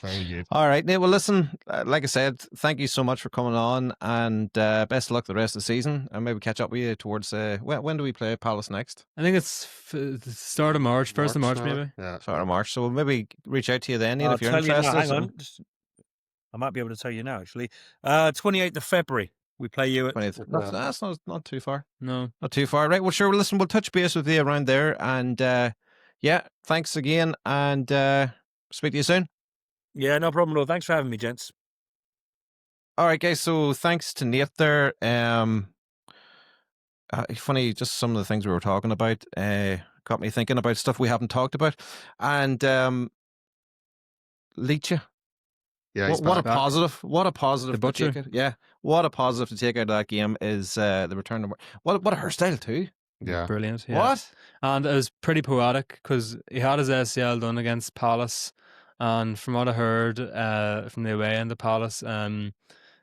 very good. All right, Nate. Well, listen, like I said, thank you so much for coming on, and best of luck the rest of the season. And maybe catch up with you towards when do we play Palace next? I think it's the start of March, 1st of March, maybe. Yeah, start of March. So we'll maybe reach out to you then, if you're interested. Hang on. I might be able to tell you now, actually. 28th of February, we play you at... 28th. That's not too far. No. Not too far. Right, well, sure. Listen, we'll touch base with you around there. And, thanks again. And speak to you soon. Yeah, no problem at all. Thanks for having me, gents. All right, guys. So thanks to Nate there. Funny, just some of the things we were talking about got me thinking about stuff we haven't talked about. And Leitch. Yeah, what a positive! What a positive! The Butcher. To take it. Yeah, what a positive to take out of that game is the return of what a hairstyle too. Yeah, brilliant. Yeah. What? And it was pretty poetic because he had his ACL done against Palace, And from what I heard from the away end of Palace,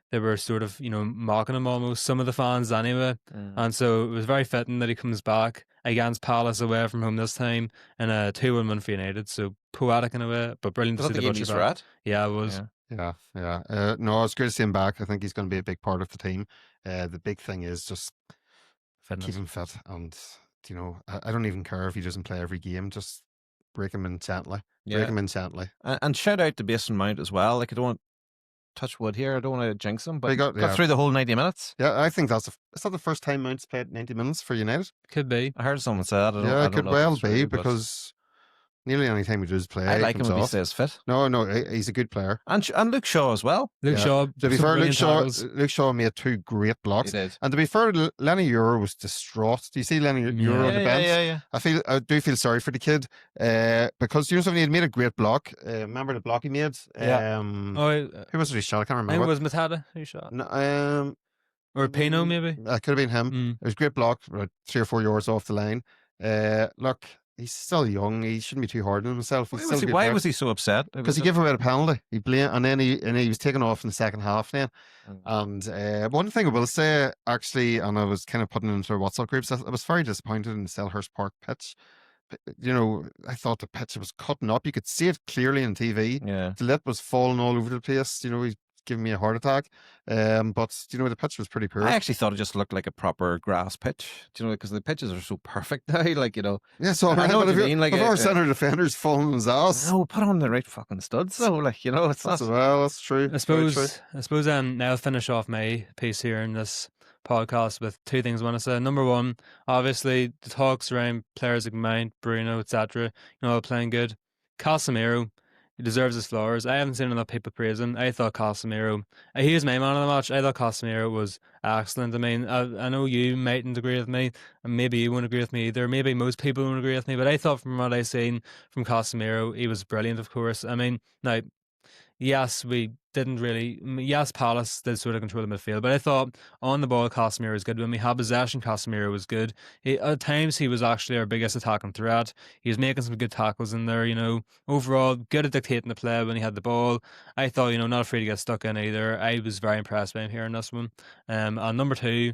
they were sort of, mocking him almost, some of the fans anyway. And so it was very fitting that he comes back against Palace away from home this time in a 2-1 win for United. So poetic in a way, but brilliant to Was see that the the game Butcher he's back. at? Yeah, it was. Yeah. Yeah. No, it's great to see him back. I think he's going to be a big part of the team. The big thing is just Fitness. keep him fit. And, I don't even care if he doesn't play every game. Just break him in gently. Yeah. Break him in gently. And shout out to Mason Mount as well. Like, I don't want to touch wood here. I don't want to jinx him, but They got got- through the whole 90 minutes. Yeah, I think is that the first time Mount's played 90 minutes for United? Could be. I heard someone say that. I don't It could know if well it's be true, but because nearly any time he does play, I like him comes if he off. stays fit. No, he's a good player. And Luke Shaw as well. Luke Yeah. Shaw. To be some fair, brilliant tackles. Luke Shaw made 2 great blocks. He did. And to be fair, Lenny Euro was distraught. Do you see Lenny Euro on the bench? Yeah. I do feel sorry for the kid because something, he had made a great block. Remember the block he made? Yeah. Who was it he shot? I can't I think remember. it was Matata who shot. No, Or Pino, maybe. That could have been him. Mm. It was a great block, about 3 or 4 yards off the line. Look, he's still young. He shouldn't be too hard on himself. Why was he so upset? Because he gave away a penalty. He blamed, and then he was taken off in the second half. Then, and one thing I will say, actually, and I was kind of putting it into our WhatsApp groups, I was very disappointed in the Selhurst Park pitch. I thought the pitch was cutting up. You could see it clearly on TV. Yeah. The lip was falling all over the place. He's giving me a heart attack. But the pitch was pretty poor. I actually thought it just looked like a proper grass pitch. Because the pitches are so perfect now. Yeah, so I know but what you mean. Like if our centre defender's falling on his ass. No, put on the right fucking studs though. It's not. That's true. I suppose now I'll finish off my piece here in this podcast with 2 things I want to say. Number one, obviously the talks around players like Mount, Bruno, etc. All playing good. Casemiro, he deserves his flowers. I haven't seen enough people praise him. I thought Casemiro, he was my man of the match. I thought Casemiro was excellent. I mean, I know you mightn't agree with me, and maybe you won't agree with me either. Maybe most people won't agree with me, but I thought from what I've seen from Casemiro, he was brilliant, of course. I mean, now, yes, Palace did sort of control the midfield, but I thought on the ball Casemiro was good. When we had possession, Casemiro was good. At times he was actually our biggest attacking threat. He was making some good tackles in there, overall good at dictating the play when he had the ball. I thought, not afraid to get stuck in either. I was very impressed by him here in this one. And number 2,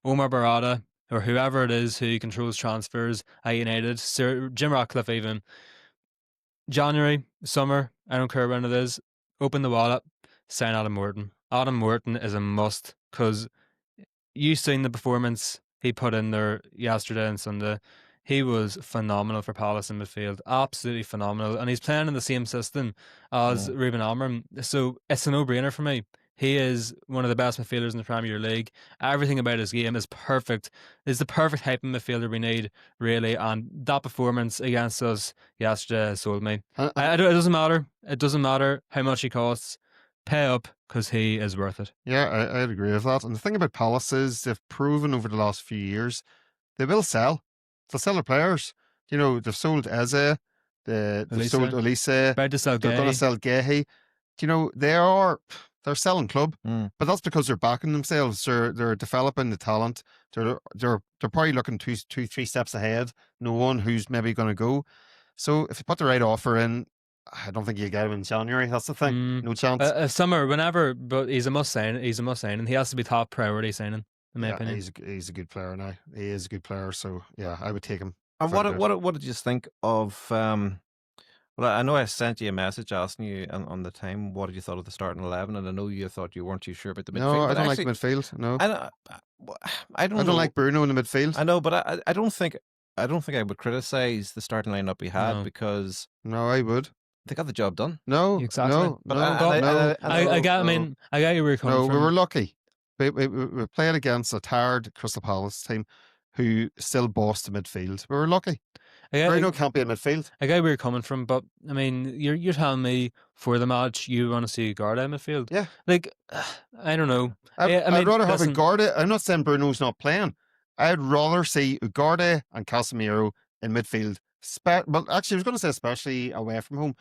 Omar Barada, or whoever it is who controls transfers at United, Sir Jim Ratcliffe even. January, summer, I don't care when it is, open the wallet, sign Adam Morton. Adam Morton is a must because you've seen the performance he put in there yesterday and Sunday. He was phenomenal for Palace in midfield, absolutely phenomenal. And he's playing in the same system as Ruben Amorim, so it's a no-brainer for me. He is one of the best midfielders in the Premier League. Everything about his game is perfect. He's the perfect type of midfielder we need, really. And that performance against us yesterday sold me. It doesn't matter. It doesn't matter how much he costs. Pay up because he is worth it. Yeah, I'd agree with that. And the thing about Palace is they've proven over the last few years they will sell. They'll sell their players. They've sold Eze. They've sold Elise. About to sell They're going to sell Gehi. They're selling club, but that's because they're backing themselves. They're developing the talent. They're probably looking 2-3 steps ahead, knowing who's maybe going to go. So if you put the right offer in, I don't think you'll get him in January. That's the thing. No chance. Summer, whenever, but he's a must sign. He's a must sign, and he has to be top priority signing, in my opinion. He's a good player now. He is a good player. So yeah, I would take him. And what did you think of? Well, I know I sent you a message asking you on the time what did you thought of the starting 11, and I know you thought you weren't too sure about the midfield. No, I don't actually, like midfield. No, I don't like Bruno in the midfield. I know, but I don't think I would criticize the starting lineup we had because I would. They got the job done. No, exactly. No, but no. I got you where you're coming from. No, we were lucky. We played against a tired Crystal Palace team who still bossed the midfield. We were lucky. Bruno can't be in midfield. I get where you're coming from, but I mean, you're telling me for the match you want to see Garda in midfield? Yeah. I don't know. I'd rather have Ugarte. I'm not saying Bruno's not playing. I'd rather see Ugarte and Casemiro in midfield. But actually, I was going to say especially away from home.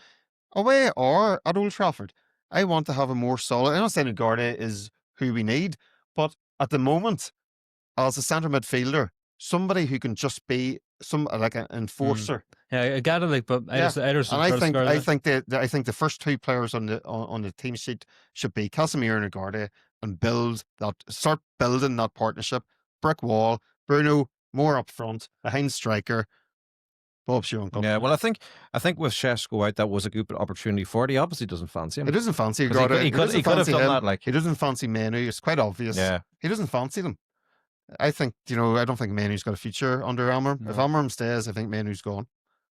Away or at Old Trafford. I want to have a more solid... I'm not saying Ugarte is who we need, but at the moment, as a centre midfielder, somebody who can just be like an enforcer. Yeah, I got it. Like, but Yeah. Ederson And I could have think scored I there. think that I think the first two players on the team sheet should be Casemiro and Ugarte, and start building that partnership. Brick wall, Bruno more up front, behind striker. Bob's your uncle. Yeah, well, I think with Šeško out, that was a good opportunity for it. He obviously doesn't fancy him. He doesn't fancy 'Cause he Ugarte. could- he could have done that, like- He doesn't fancy Menu. It's quite obvious. Yeah. He doesn't fancy them. I think, I don't think Menu's got a future under Amram. No. If Amram stays, I think Menu's gone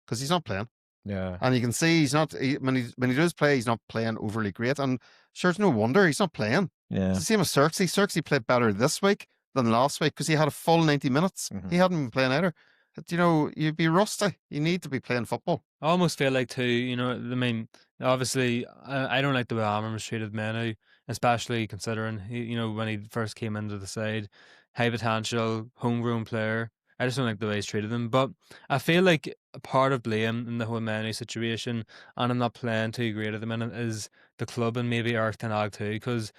because he's not playing. Yeah. And you can see he's not, when he does play, he's not playing overly great. And sure, it's no wonder he's not playing. Yeah. It's the same as Xerxes. Xerxes played better this week than last week because he had a full 90 minutes. Mhm. He hadn't been playing either. But, you'd be rusty. You need to be playing football. I almost feel like too, I mean, obviously, I don't like the way Arran was treated Menu, especially considering he, when he first came into the side, high potential, homegrown player. I just don't like the way he's treated him. But I feel like a part of blame in the whole Menu situation, and I'm not playing too great at the minute, is the club and maybe Earth Ten Hag too, because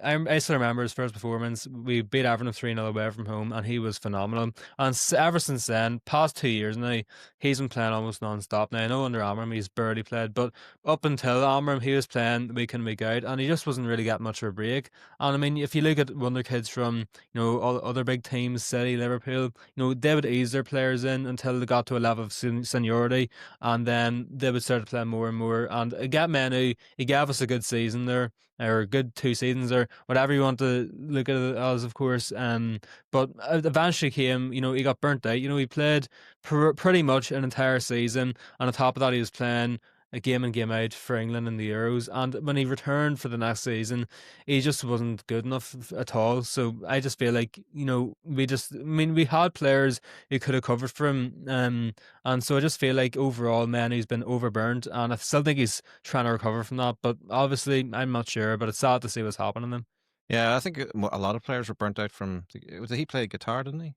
I still remember his first performance. We beat Everton 3-0 away from home, and he was phenomenal. And ever since then, past 2 years now, he's been playing almost non-stop. Now, I know under Amram he's barely played, but up until Amram, he was playing week in, week out, and he just wasn't really getting much of a break. And I mean, if you look at wonder kids from, all other big teams, City, Liverpool, they would ease their players in until they got to a level of seniority, and then they would start to play more and more. And again, Menu, he gave us a good season there, or a good 2 seasons, or whatever you want to look at it as, of course. But eventually came, he got burnt out. He played pretty much an entire season, and on top of that, he was playing a game in, game out for England in the Euros. And when he returned for the next season, he just wasn't good enough at all. So I just feel like, we had players who could have covered for him. And so I just feel like overall, Menu's been overburnt, and I still think he's trying to recover from that. But obviously, I'm not sure, but it's sad to see what's happening to him. Yeah, I think a lot of players were burnt out from. He played guitar, didn't he?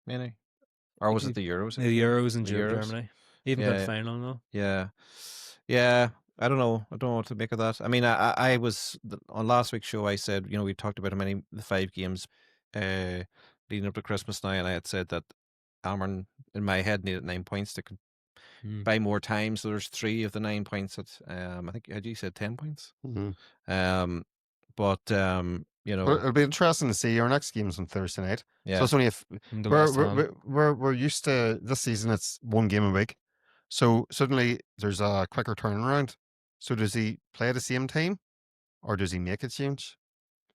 Maybe, or was it the Euros? The Euros in The Euros. Germany. Even got final, though. Yeah, yeah. I don't know. I don't know what to make of that. I mean, I was on last week's show. I said, we talked about the 5 games leading up to Christmas now, and I had said that Arran in my head needed 9 points to buy more time. So there's 3 of the 9 points that I think had you said 10 points. Mm-hmm. But it'll be interesting to see. Our next game's on Thursday night. yeah. So it's only we're used to this season. It's 1 game a week. So suddenly there's a quicker turnaround. So does he play at the same time, or does he make a change?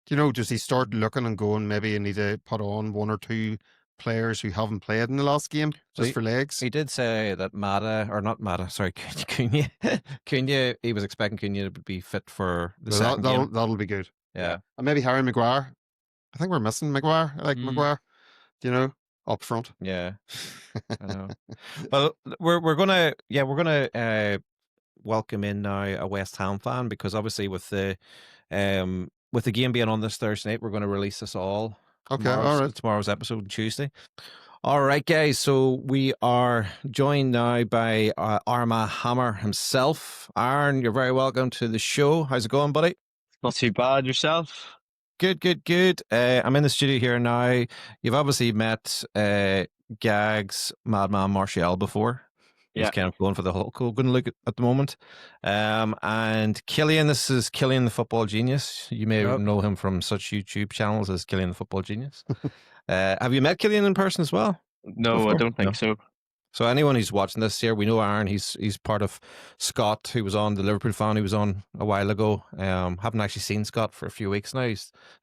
Does he start looking and going, maybe I need to put on 1 or 2 players who haven't played in the last game just for legs? He did say that Cunha, he was expecting Cunha to be fit for the second game. That'll be good. Yeah. And maybe Harry Maguire. I think we're missing Maguire. I like Maguire, up front. Yeah. I know. Well, we're gonna welcome in now a West Ham fan, because obviously with the game being on this Thursday night, we're going to release this all. Okay, all right. Tomorrow's episode on Tuesday. All right, guys. So we are joined now by Armagh Hammer himself. Arran, you're very welcome to the show. How's it going, buddy? Not too bad. Yourself? Good. I'm in the studio here now. You've obviously met Gags, Madman Martial before. He's kind of going for the Hulk Hogan look at the moment. And Killian, this is Killian the Football Genius. You may know him from such YouTube channels as Killian the Football Genius. Have you met Killian in person as well? No, before? I don't think so. So anyone who's watching this here, we know Arran. He's part of Scott, who was on, the Liverpool fan who was on a while ago. Haven't actually seen Scott for a few weeks now.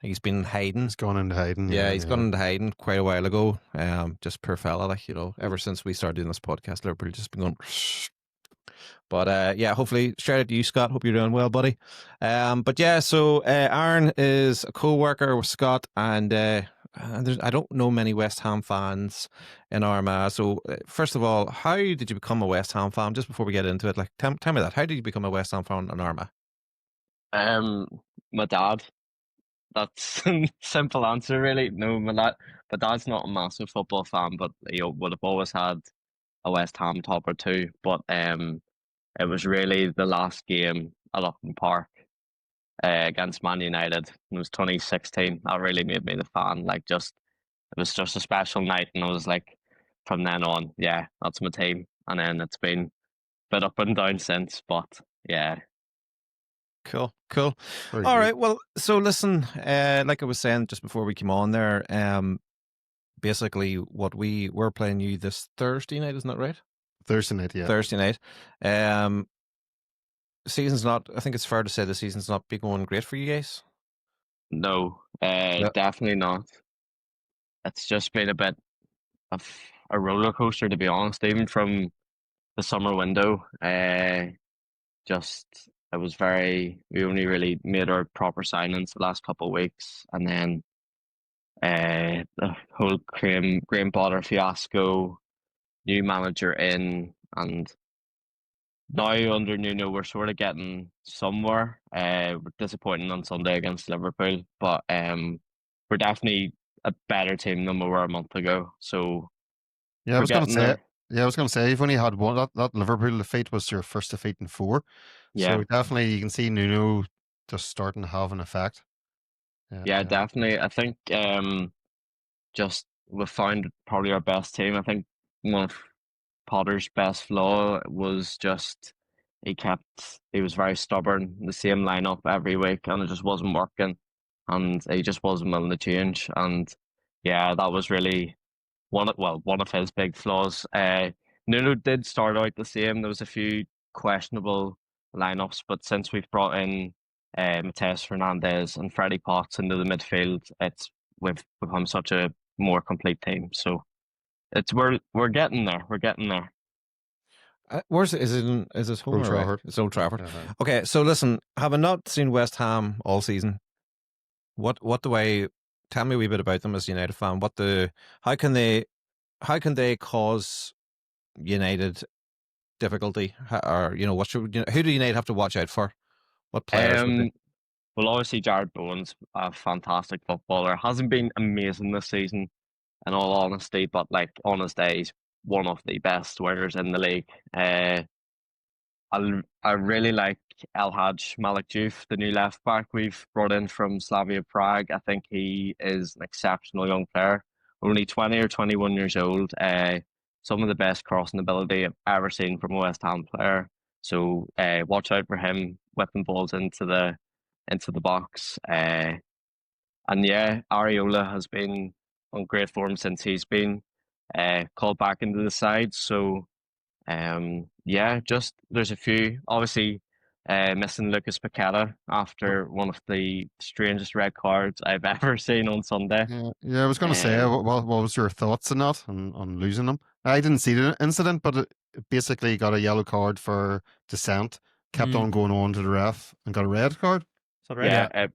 He's been in hiding. He's gone into hiding. He's gone into hiding quite a while ago. Just poor fella, ever since we started doing this podcast, Liverpool just been going. But hopefully, shout out to you, Scott. Hope you're doing well, buddy. So Arran is a co-worker with Scott, and I don't know many West Ham fans in Armagh. So first of all, how did you become a West Ham fan? Just before we get into it, tell me that. How did you become a West Ham fan in Armagh? My dad. That's simple answer, really. No, my dad's not a massive football fan, but he would have always had a West Ham top or two. But it was really the last game at Upton Park against Man United. It was 2016. That really made me the fan. It was just a special night, and I was like, from then on, yeah, that's my team. and then it's been a bit up and down since. But yeah, Cool. Very All good. right. Well, so listen, like I was saying just before we came on there, basically what we're playing you this Thursday night, isn't that right? Thursday night, yeah. Thursday night. Season's not. I think it's fair to say the season's not been going great for you guys. no, Yeah. definitely not. It's just been a bit of a roller coaster, to be honest. Even from the summer window, just it was very. We only really made our proper signings the last couple of weeks, and then the whole Graham Potter fiasco, new manager in, and now under Nuno we're sort of getting somewhere. We're disappointing on Sunday against Liverpool, but we're definitely a better team than we were a month ago. So Yeah, I we're was going to getting say. there. Yeah, I was going to say you've only had one. That Liverpool defeat was your first defeat in 4. Yeah, So definitely you can see Nuno just starting to have an effect. yeah, definitely. I think just we found probably our best team. I think one of Potter's best flaw was just he was very stubborn, the same lineup every week, and it just wasn't working, and he just wasn't willing to change. And yeah, that was really one of his big flaws. Nuno did start out the same. There was a few questionable lineups, but since we've brought in Mateus Fernandez and Freddie Potts into the midfield, we've become such a more complete team. So we're getting there. We're getting there. Where's is it? Is it home Old or away? Trafford. It's Old Trafford. Uh, Okay, so listen, having not seen West Ham all season, what do I tell me a wee bit about them as a United fan? How can they cause United difficulty, or what who do United have to watch out for? What players would they? Well, obviously Jared Bowen's a fantastic footballer. Hasn't been amazing this season, in all honesty, but like on his day, he's one of the best wingers in the league. I really like El Hadj Malik Diouf, the new left back we've brought in from Slavia Prague. I think he is an exceptional young player, only 20 or 21 years old. Some of the best crossing ability I've ever seen from a West Ham player. So watch out for him whipping balls into the box. And yeah, Areola has been on great form since he's been called back into the side. So yeah, just there's a few. Obviously, missing Lucas Paqueta after one of the strangest red cards I've ever seen on Sunday. yeah, I was going to say, what was your thoughts on that, on losing him? I didn't see the incident, but it basically got a yellow card for dissent, kept on going on to the ref, and got a red card. Is that right? Yeah,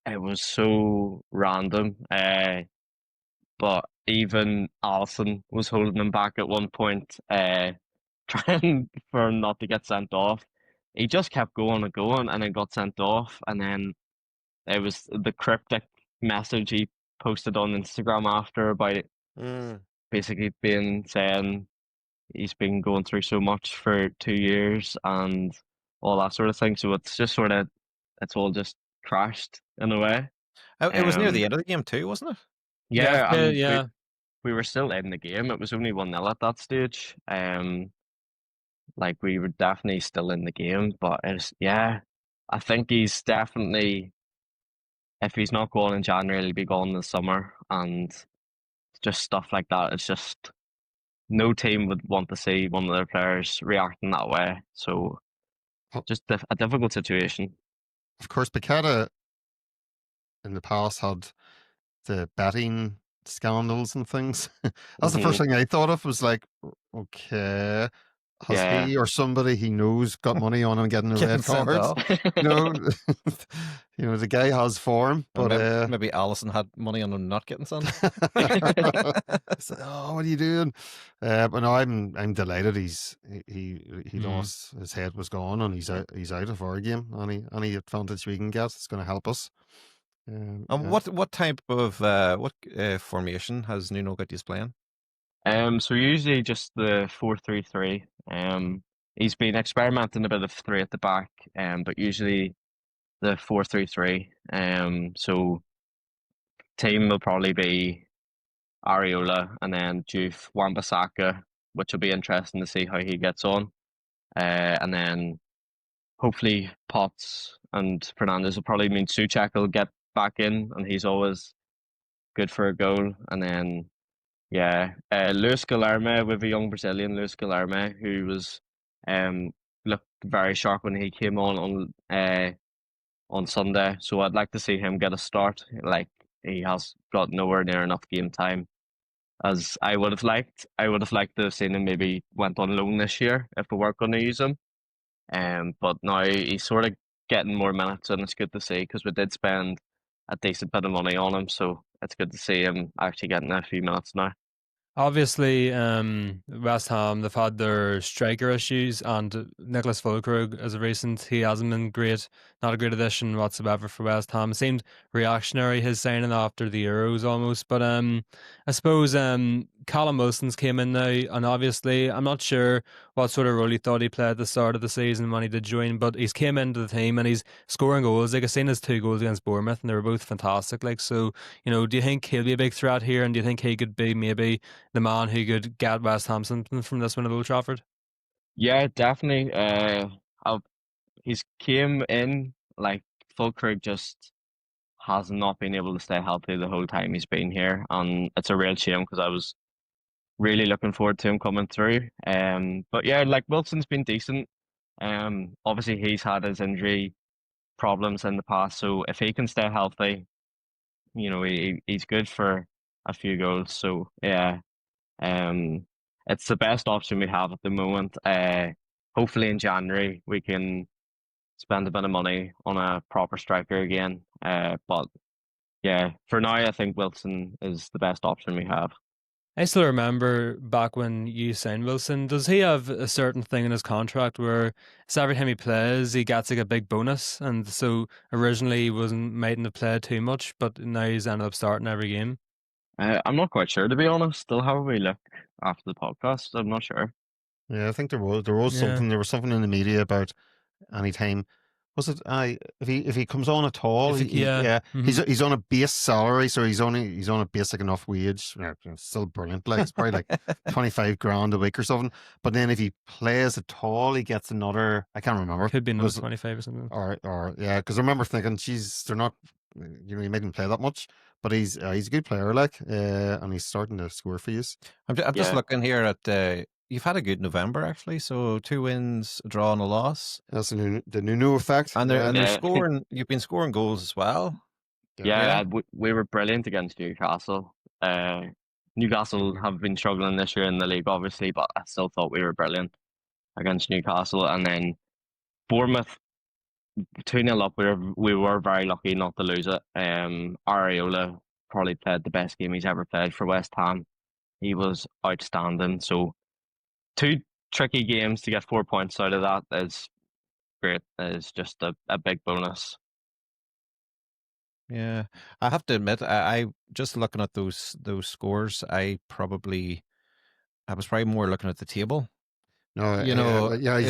it was so random. But even Allison was holding him back at one point, trying for him not to get sent off. He just kept going and going, and then got sent off. And then it was the cryptic message he posted on Instagram after about basically saying he's been going through so much for 2 years and all that sort of thing. So it's all just crashed in a way. It was near the end of the game too, wasn't it? Yeah, and yeah. we were still in the game. It was only 1-0 at that stage. Like we were definitely still in the game, but I think he's definitely, if he's not going in January, he'll be gone this summer, and just stuff like that. It's just no team would want to see one of their players reacting that way. So just a difficult situation. Of course, Paqueta in the past had the betting scandals and things. That's the first thing I thought of, was like, okay, has Yeah. he or somebody he knows got money on him getting a Getting red sent card? off. The guy has form, but Maybe Allison had money on him not getting sent. so, what are you doing? But no, I'm delighted. He lost, his head was gone, and he's out of our game. Any advantage we can get, it's going to help us. And Yeah. what type of formation has Nuno got you playing? So usually just the 4-3-3. He's been experimenting a bit of 3 at the back, but usually the 4-3-3. So team will probably be Areola and then Juve, Wan-Bissaka, which will be interesting to see how he gets on. And then hopefully Potts and Fernandez will probably mean Souček will get back in, and he's always good for a goal. And then yeah, Luis Guilherme, with a young Brazilian, Luis Guilherme, who was looked very sharp when he came on Sunday. So I'd like to see him get a start. Like, he has got nowhere near enough game time as I would have liked. I would have liked to have seen him maybe went on loan this year if we weren't going to use him. But now he's sort of getting more minutes, and it's good to see because we did spend a decent bit of money on him. So it's good to see him actually getting a few minutes now. Obviously, West Ham, they've had their striker issues, and Nicholas Füllkrug, as of recent, he hasn't been great, not a great addition whatsoever for West Ham. It seemed reactionary, his signing after the Euros almost, but I suppose Callum Wilson's came in now, and obviously, I'm not sure what sort of role he thought he played at the start of the season when he did join, but he's came into the team and he's scoring goals. Like, I've seen his 2 goals against Bournemouth, and they were both fantastic. Like, so, do you think he'll be a big threat here, and do you think he could be maybe the man who could get West Ham something from this one at Old Trafford? Yeah, definitely. He's came in, like, Fulkrug just has not been able to stay healthy the whole time he's been here, and it's a real shame because I was really looking forward to him coming through. But yeah, like, Wilson's been decent. Obviously he's had his injury problems in the past, so if he can stay healthy, he's good for a few goals. So yeah, it's the best option we have at the moment. Hopefully in January we can spend a bit of money on a proper striker again. But yeah, for now I think Wilson is the best option we have. I still remember back when you signed Wilson. Does he have a certain thing in his contract where it's every time he plays, he gets like a big bonus? And so originally he mightn't have played too much, but now he's ended up starting every game. I'm not quite sure, to be honest. Still, how we look after the podcast, I'm not sure. Yeah, I think there was Yeah. something. There was something in the media about anytime. Was it? If he comes on at all, he's on a base salary, so he's on a basic enough wage. It's still brilliant. Like, it's probably like 25 grand a week or something. But then if he plays at all, he gets another. I can't remember. Could be another 25 or something. Or yeah, because I remember thinking, geez, they're not. He made him play that much, but he's a good player, like, and he's starting to score for you. I'm just looking here at. You've had a good November, actually. So 2 wins, a draw, and a loss. That's the Nuno effect. And they're scoring. You've been scoring goals as well. Yeah. We were brilliant against Newcastle. Newcastle have been struggling this year in the league, obviously, but I still thought we were brilliant against Newcastle. And then Bournemouth, 2-0 up. We were very lucky not to lose it. Areola probably played the best game he's ever played for West Ham. He was outstanding. So 2 tricky games to get 4 points out of that is great. It's just a big bonus. Yeah, I have to admit, I just looking at those scores, I was probably more looking at the table. No, you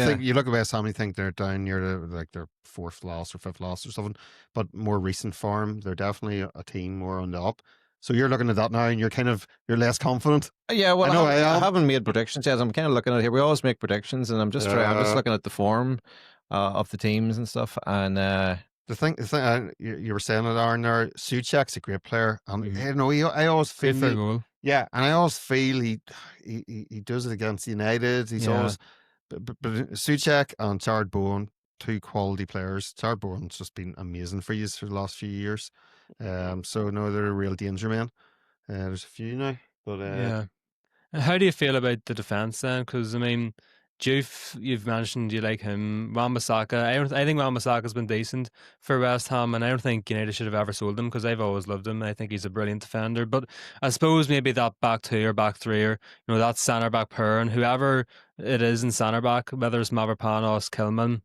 think you look at West Ham, you think they're down near their 4th loss or 5th loss or something. But more recent form, they're definitely a team more on the up. So you're looking at that now, and you're less confident. Yeah, well, I haven't made predictions yet. I'm kind of looking at it here. We always make predictions, and I'm just looking at the form of the teams and stuff. And the thing you were saying it, Arran, there, Souček's a great player, and I always feel and I always feel he does it against United. He's always, but Souček and Jared Bowen, 2 quality players. Jared Bowen's just been amazing for you for the last few years. So no, they're a real danger man. There's a few now, but yeah. How do you feel about the defense then? Because I mean, Juve, you've mentioned you like him. Wan-Bissaka, I think Wan-Bissaka's been decent for West Ham, and I don't think United should have ever sold him because I've always loved him. I think he's a brilliant defender. But I suppose maybe that back 2 or back 3, or that centre back pair, and whoever it is in centre back, whether it's Mavropanos, Kilman,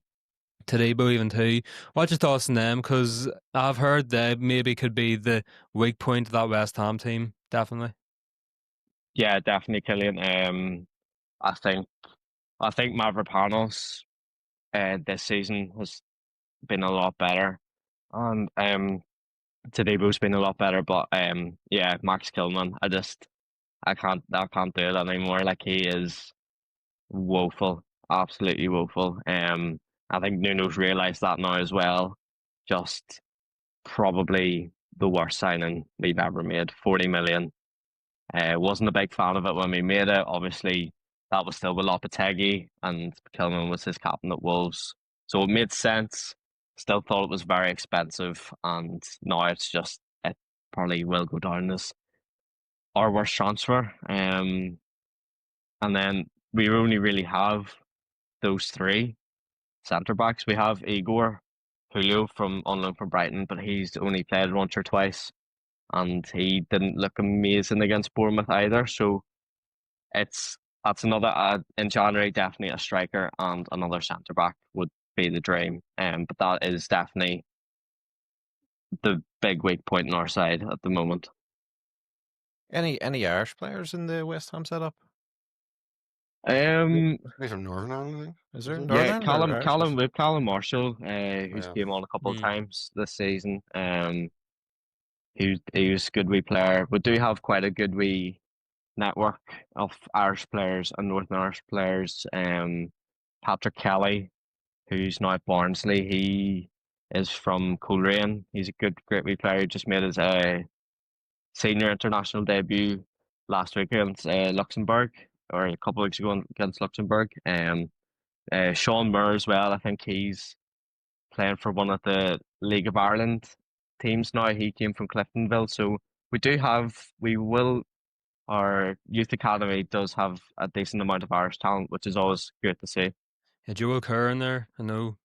Tadibo even too. What's your thoughts on them? Because I've heard they maybe could be the weak point of that West Ham team. Definitely. Yeah, definitely, Killian. I think Mavropanos this season has been a lot better, and Tadibo's been a lot better. But yeah, Max Kilman, I can't do it anymore. Like, he is woeful, absolutely woeful. I think Nuno's realised that now as well. Just probably the worst signing we've ever made. 40 million. Wasn't a big fan of it when we made it. Obviously, that was still with Lopetegui, and Kilman was his captain at Wolves, so it made sense. Still thought it was very expensive, and now it probably will go down as our worst transfer. And then we only really have those three centre backs. We have Igor Julio on loan from Brighton, but he's only played once or twice, and he didn't look amazing against Bournemouth either. So that's another in January, definitely a striker and another centre back would be the dream. But that is definitely the big weak point in our side at the moment. Any Irish players in the West Ham setup? Um, He's from Northern Ireland, I think. Is there it? Northern yeah, Ireland or Irish? with Callum Marshall, who's Yeah. came on a couple of times this season. He was a good wee player. We do have quite a good wee network of Irish players and Northern Irish players. Patrick Kelly, who's now at Barnsley, he is from Coleraine. He's a great wee player. He just made his senior international debut last week against Luxembourg, or a couple of weeks ago against Luxembourg. Sean Moore as well. I think he's playing for one of the League of Ireland teams now. He came from Cliftonville, so our youth academy does have a decent amount of Irish talent, which is always good to see. Yeah, Joel Kerr in there. I know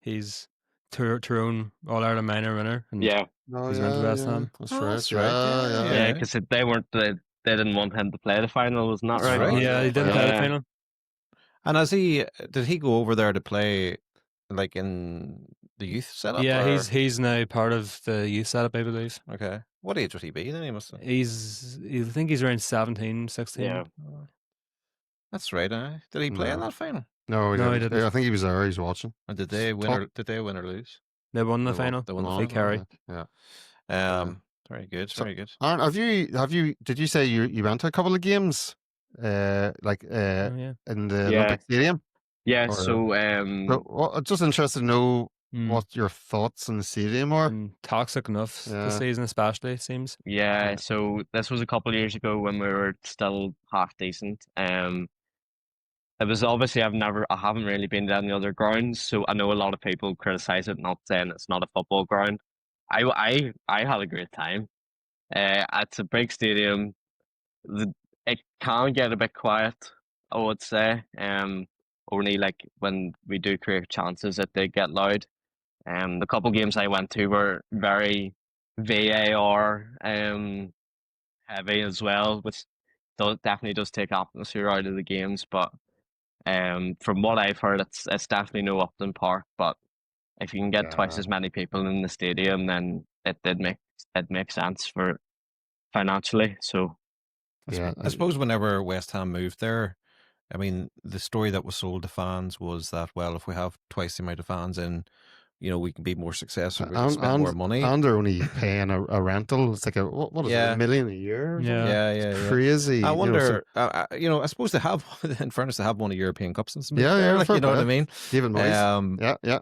he's Tyrone All Ireland minor winner. And Yeah, Oh, He's yeah, went to West yeah. Ham. That's Oh, right. that's right, yeah. yeah, because they didn't want him to play the final, wasn't that That's right? right. Yeah, he didn't play the Yeah. final. And did he go over there to play like in the youth setup? Yeah, or? he's now part of the youth setup, I believe. Okay. What age would he be then? He must have. I think he's around 17, 16. Yeah. That's right. Did he play in No. that final? No, he No, he didn't. didn't. I think he was there. He's watching. Or did they win? Top- Did they win or lose? They won the They won- final. they won the Oh, They carry. right, yeah. Very good. So- Very good. Aaron, did you say you went to a couple of games, Oh, yeah. in the Yeah. Olympic Stadium? Yeah, Or- so I'm just interested to know Mm. what your thoughts on the stadium are. And toxic enough Yeah. this season, especially, it seems. yeah, Yeah. so this was a couple of years ago when we were still half decent. It was obviously I haven't really been to any other grounds, so I know a lot of people criticize it, not saying it's not a football ground. I had a great time. It's a big stadium. It can get a bit quiet, I would say. Only like when we do create chances that they get loud. The couple games I went to were very VAR heavy as well, which definitely does take atmosphere out of the games. But from what I've heard, it's definitely no Upton Park. But if you can get twice Yeah. as many people in the stadium, then it makes sense for financially. So Yeah, I suppose whenever West Ham moved there, I mean, the story that was sold to fans was that, well, if we have twice the amount of fans in, we can be more successful, we can spend more money. And they're only paying a rental. It's like what is it, Yeah. $1 million a year? Or something? Yeah. Yeah. Crazy. I you know, so- wonder, I suppose they have, in fairness, they have won a European Cup since. Yeah, yeah, like, fair you know what I play. mean? David Moyes. Yeah. yeah.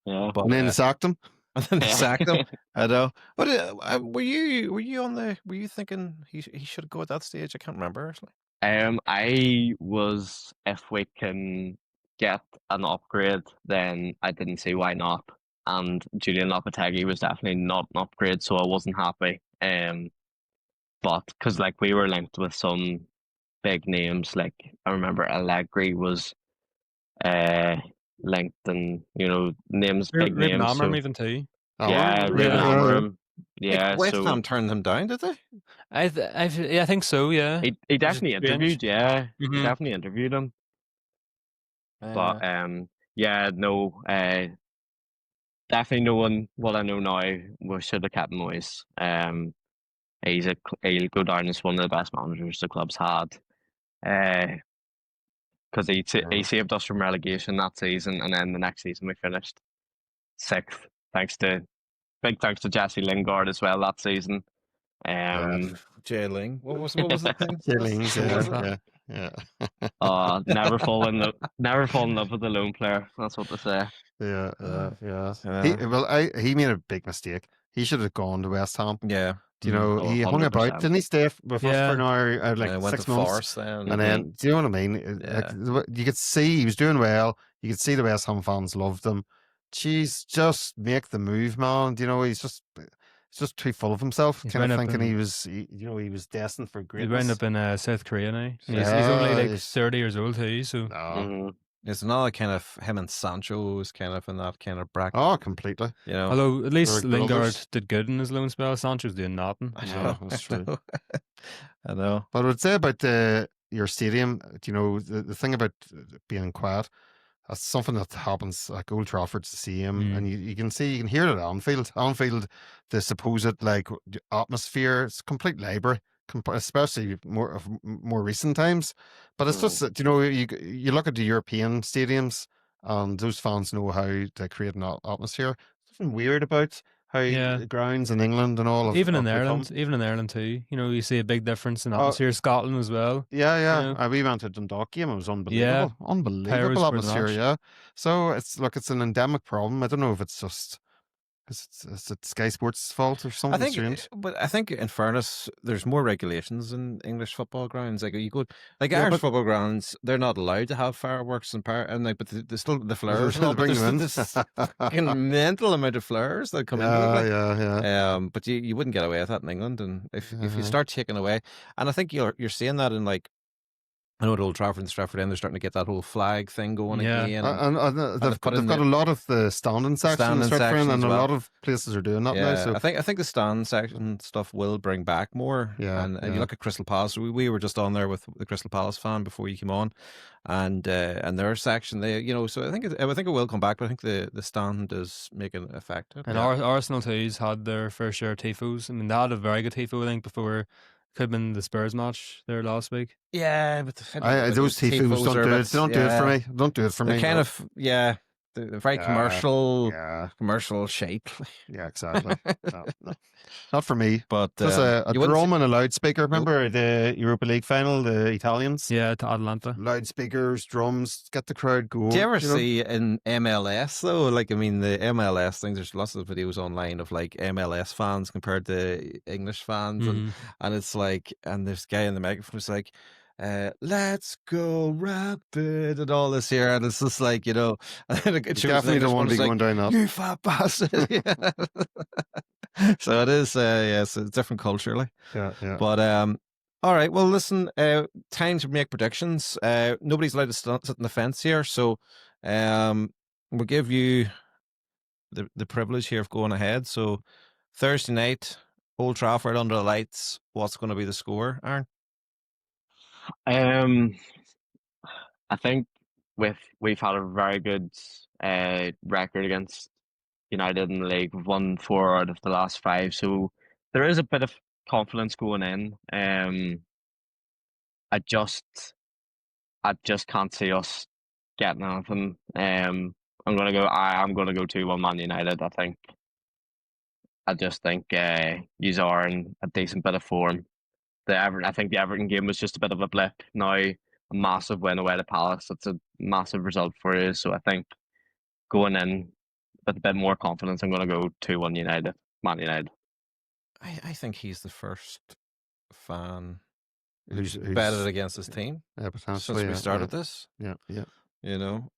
yeah. But, And then they sacked him. and then they Yeah. sacked him. I know. But were you thinking he should go at that stage? I can't remember actually. I was, if we can get an upgrade, then I didn't see why not. And Julian Lopetegui was definitely not an upgrade, so I wasn't happy. But because like we were linked with some big names, like I remember Allegri was linked, and names, big Ruben names. Amorim So even too. yeah, Oh, Ruben yeah. Amorim. Like, Yeah, West so Ham turned them down, did they? I think so. Yeah. he definitely strange. interviewed. Yeah, he Mhm. definitely interviewed him. But yeah, no, definitely knowing what I know now, we should have kept Moyes. He'll go down as one of the best managers the club's had. Because he saved us from relegation that season, and then the next season we finished 6th. Big thanks to Jesse Lingard as well that season. Jailing. What was the thing? Killings, What was yeah, that? yeah. Never fall in love with a lone player. That's what they say. Yeah, yeah. Yeah. He made a big mistake. He should have gone to West Ham. Yeah. Do you know, Oh, he hung about, 100%. didn't he stay with us for Yeah. an hour, like And went to 6 months? Forest then. And then, do you know what I mean? Like, you could see he was doing well. You could see the West Ham fans loved him. Jeez, just make the move, man. Do you know, he's just too full of himself, He's kind of wound up thinking in- he was destined for He greatness. wound up in South Korea now. He's only like 30 years old too, so No. Mhm. It's another kind of him and Sancho was kind of in that kind of bracket. Oh, completely. You know. although at least They're Lingard brothers. did good in his loan spell, Sancho's doing nothing. Yeah, that's true. I know. But I would say about your stadium, you know, the thing about being quiet, that's something that happens like Old Trafford's the same, and you can hear it at Anfield. Anfield, the supposed like atmosphere, it's a complete library, especially more recent times. But it's just that, you know, you look at the European stadiums, and those fans know how to create an atmosphere. Something weird about how the grounds in England and all. Even in Ireland too. You know, you see a big difference in atmosphere. Scotland as well. Yeah. You know? We went to Dundalk game. It was unbelievable. Yeah. Unbelievable Pyros for the atmosphere. match. Yeah. So it's an endemic problem. I don't know if it's just is it Sky Sports' fault or something strange. But I think, in fairness, there's more regulations in English football grounds. Like you go, like Yeah, Irish but- football grounds, they're not allowed to have fireworks and like, but there's still the flares. They and all, but bring them in. there's this fucking mental amount of flares that come into it. Like, Yeah. but you wouldn't get away with that in England, and if you Uh-huh. start taking away, and I think you're seeing that in like. I know at Old Trafford and Stratford End, they're starting to get that whole flag thing going Yeah. again. And they've put got in a lot of the standing sections, and as a well. lot of places are doing that now. So I think the stand section stuff will bring back more. Yeah, and yeah. you look at Crystal Palace. We were just on there with the Crystal Palace fan before you came on, and their section. So I think it will come back. But I think the stand is making an effect. And Arsenal too's had their fair share of tifos. I mean, they had a very good tifo, I think, before. Could have been the Spurs match there last week. Yeah, but those tifos don't do it. They don't do it for me. Don't do it for me. They're kind of they're very commercial. Yeah. Commercial shape. Yeah, exactly. No. Not for me. But Just a drum and a loudspeaker. Remember the Europa League final, the Italians? Yeah, to Atalanta. Loudspeakers, drums, get the crowd going. Do you ever see in MLS though? Like, I mean, the MLS things. There's lots of videos online of like MLS fans compared to English fans, and it's like, and this guy in the megaphone was like, let's go rapid and all this here, and it's just like, you know, it definitely don't want to be going down that. You fat bastard. So it is, it's a different culture, like. Yeah. But all right. Well, listen. Time to make predictions. Nobody's allowed to sit on the fence here, so we'll give you the privilege here of going ahead. So Thursday night, Old Trafford under the lights. What's going to be the score, Aaron? I think we've had a very good record against United in the league. We've won 4 out of the last 5, so there is a bit of confidence going in. I just can't see us getting anything. I'm gonna go 2-1 Man United. I just think yous are in a decent bit of form. I think the Everton game was just a bit of a blip. Now a massive win away to Palace. That's a massive result for you. So I think going in with a bit more confidence, I'm going to go 2-1 United, Man United. I think he's the first fan Who's betted against his team since we started this. Yeah. You know.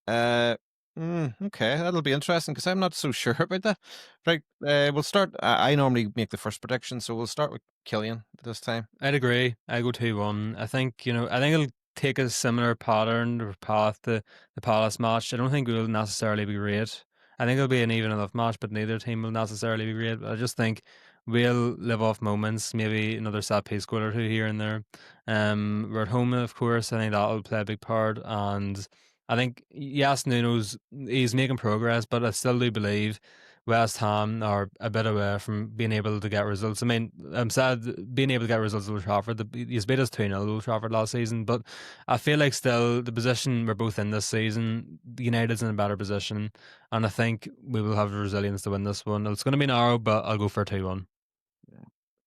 Okay, that'll be interesting because I'm not so sure about that. Right, we'll start. I normally make the first prediction, so we'll start with Killian this time. I'd agree. I go 2-1. I think it'll take a similar pattern or path to the Palace match. I don't think we'll necessarily be great. I think it'll be an even enough match, but neither team will necessarily be great. But I just think we'll live off moments, maybe another set piece goal or two here and there. We're at home, of course. I think that'll play a big part, and I think, yes, Nuno's he's making progress, but I still do believe West Ham are a bit away from being able to get results. I mean, I'm sad being able to get results at Old Trafford. He's beat us 2-0 at Old Trafford last season, but I feel like still the position we're both in this season, United's in a better position, and I think we will have the resilience to win this one. It's going to be narrow, but I'll go for 2-1.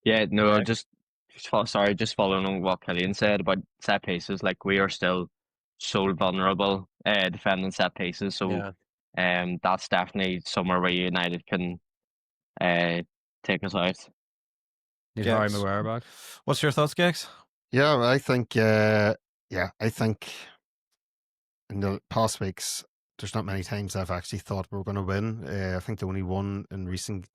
Yeah, no, just sorry, just following on what Killian said about set pieces, like we are still so vulnerable defending set pieces. So that's definitely somewhere where United can take us out. Need Harry Gex. Maguire back. What's your thoughts, Gex? Yeah, I think in the past weeks, there's not many times I've actually thought we were going to win. I think the only one in recent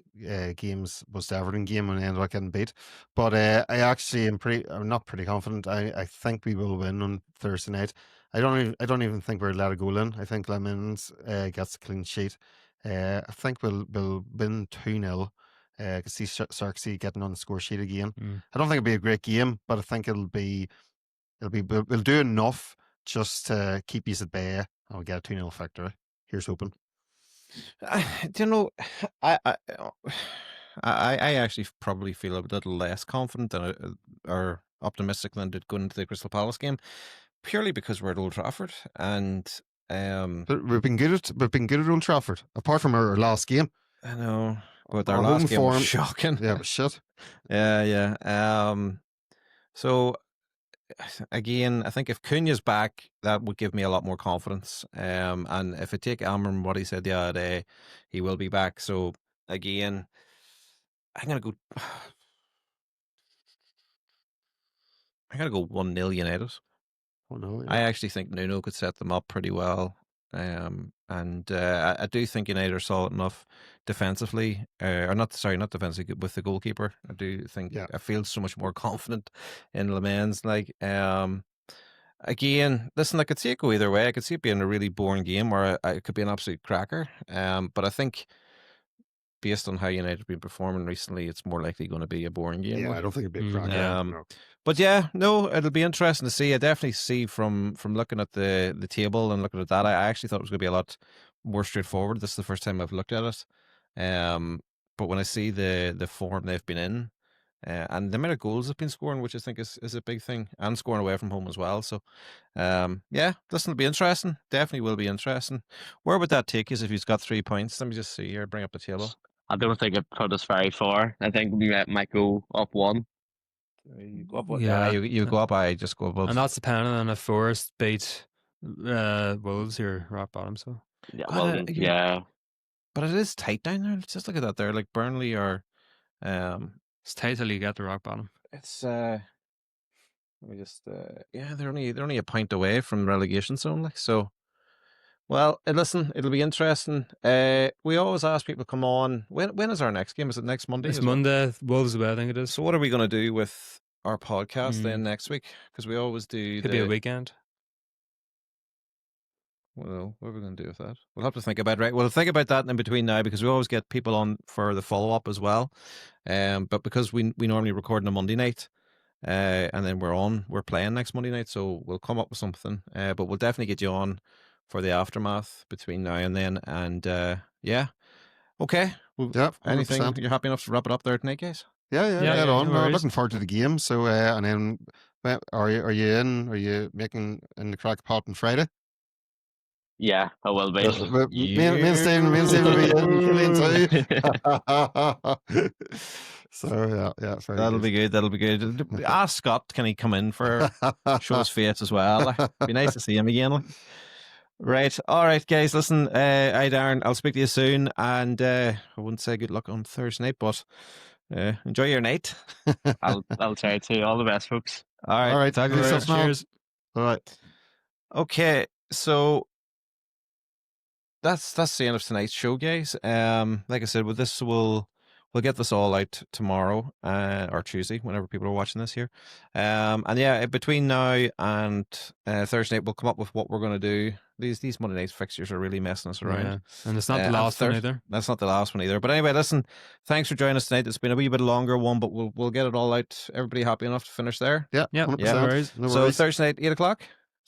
games was the Everton game when we ended up getting beat. But I actually I'm not pretty confident. I think we will win on Thursday night. I don't even think we'll let a goal in. I think Lemons gets a clean sheet. I think we'll win 2-0. I can see Sarksy getting on the score sheet again. I don't think it'll be a great game, but I think we'll do enough just to keep you at bay and we'll get a 2-0 victory. Here's hoping. Do you know, I actually probably feel a little less confident than or optimistic than did going into the Crystal Palace game, purely because we're at Old Trafford and But we've been good at Old Trafford, apart from our last game. I know, but Our our last home game was form- shocking. Yeah, but shit. Yeah. So again, I think if Cunha's back, that would give me a lot more confidence. And if I take Amram, what he said the other day, he will be back. So again, I'm gonna go 1-0 United. Oh no. I actually think Nuno could set them up pretty well. And I do think United are solid enough defensively, not defensively, with the goalkeeper. I do think I feel so much more confident in Lemans. Like, again, listen, I could see it go either way. I could see it being a really boring game, or it could be an absolute cracker. But I think, based on how United have been performing recently, it's more likely going to be a boring game. Yeah, I don't think it'd be a cracker. No. But yeah, no, it'll be interesting to see. I definitely see from looking at the table and looking at that, I actually thought it was going to be a lot more straightforward. This is the first time I've looked at it. But when I see the form they've been in, and the amount of goals they've been scoring, which I think is a big thing, and scoring away from home as well. So, yeah, listen, it'll be interesting. Definitely will be interesting. Where would that take us if he's got 3 points? Let me just see here. Bring up the table. I don't think it put us very far. I think we might go up one. You go up, you go up. I just go above, and that's depending on if Forest beat Wolves, you're rock bottom. So yeah, but it is tight down there. Let's just look at that there, like Burnley or it's tight till you get to rock bottom. It's let me just they're only a point away from relegation zone, like so. Well, listen, it'll be interesting. We always ask people to come on. When is our next game? Is it next Monday? It's Monday. Wolves away, I think it is. So what are we going to do with our podcast then next week? Because we always do. Could be a weekend. Well, what are we going to do with that? We'll have to think about it, right? We'll think about that in between now, because we always get people on for the follow-up as well. But because we normally record on a Monday night, and then we're playing next Monday night, so we'll come up with something. But we'll definitely get you on for the aftermath between now and then. And yeah. Okay. Well, yeah. 100%. Anything? You're happy enough to wrap it up there tonight, guys? Yeah, on. No, looking forward to the game. So, and then, are you making in the crack pot on Friday? Yeah, I will be. Me and Stephen will be in too. So yeah, that'll be good. That'll be good. Ask Scott, can he come in for show his face as well? It'd be nice to see him again. Right, all right, guys. Listen, Arran, I'll speak to you soon, and I wouldn't say good luck on Thursday night, but enjoy your night. I'll try to. All the best, folks. All right. Talk to yourself now. Cheers. All right. Okay, so that's the end of tonight's show, guys. Like I said, with this we'll get this all out tomorrow or Tuesday, whenever people are watching this here. And yeah, between now and Thursday night, we'll come up with what we're going to do. These Monday night fixtures are really messing us around. Yeah. And it's not the last one either. That's not the last one either. But anyway, listen, thanks for joining us tonight. It's been a wee bit longer one, but we'll get it all out. Everybody happy enough to finish there? Yeah. Yeah. 100%. Yeah. No worries. So Thursday night, 8:00.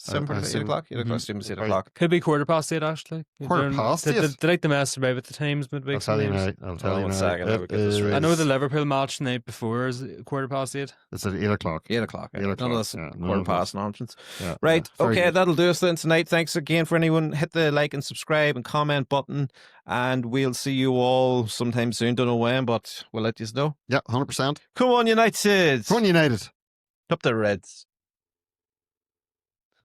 7 for 8 assume- o'clock. 8 o'clock. Mhm. Assume it's 8 Right. o'clock. Could be 8:15 actually. Quarter-past They 8? like to mess about with the times midweek. I'll tell you sometimes. now. I'll Hold tell on you one now. second, I will It get this right. I know the is- Liverpool match the night before is 8:15. It's at 8 o'clock. 8 o'clock. 8 None o'clock, of this yeah, none quarter of this. past nonsense. Yeah, Right. yeah, very Okay, good. that'll do us then tonight. Thanks again for anyone. Hit the like and subscribe and comment button. And we'll see you all sometime soon. Don't know when, but we'll let you know. Yeah, 100%. Come on, United. Come on, United. Up the Reds.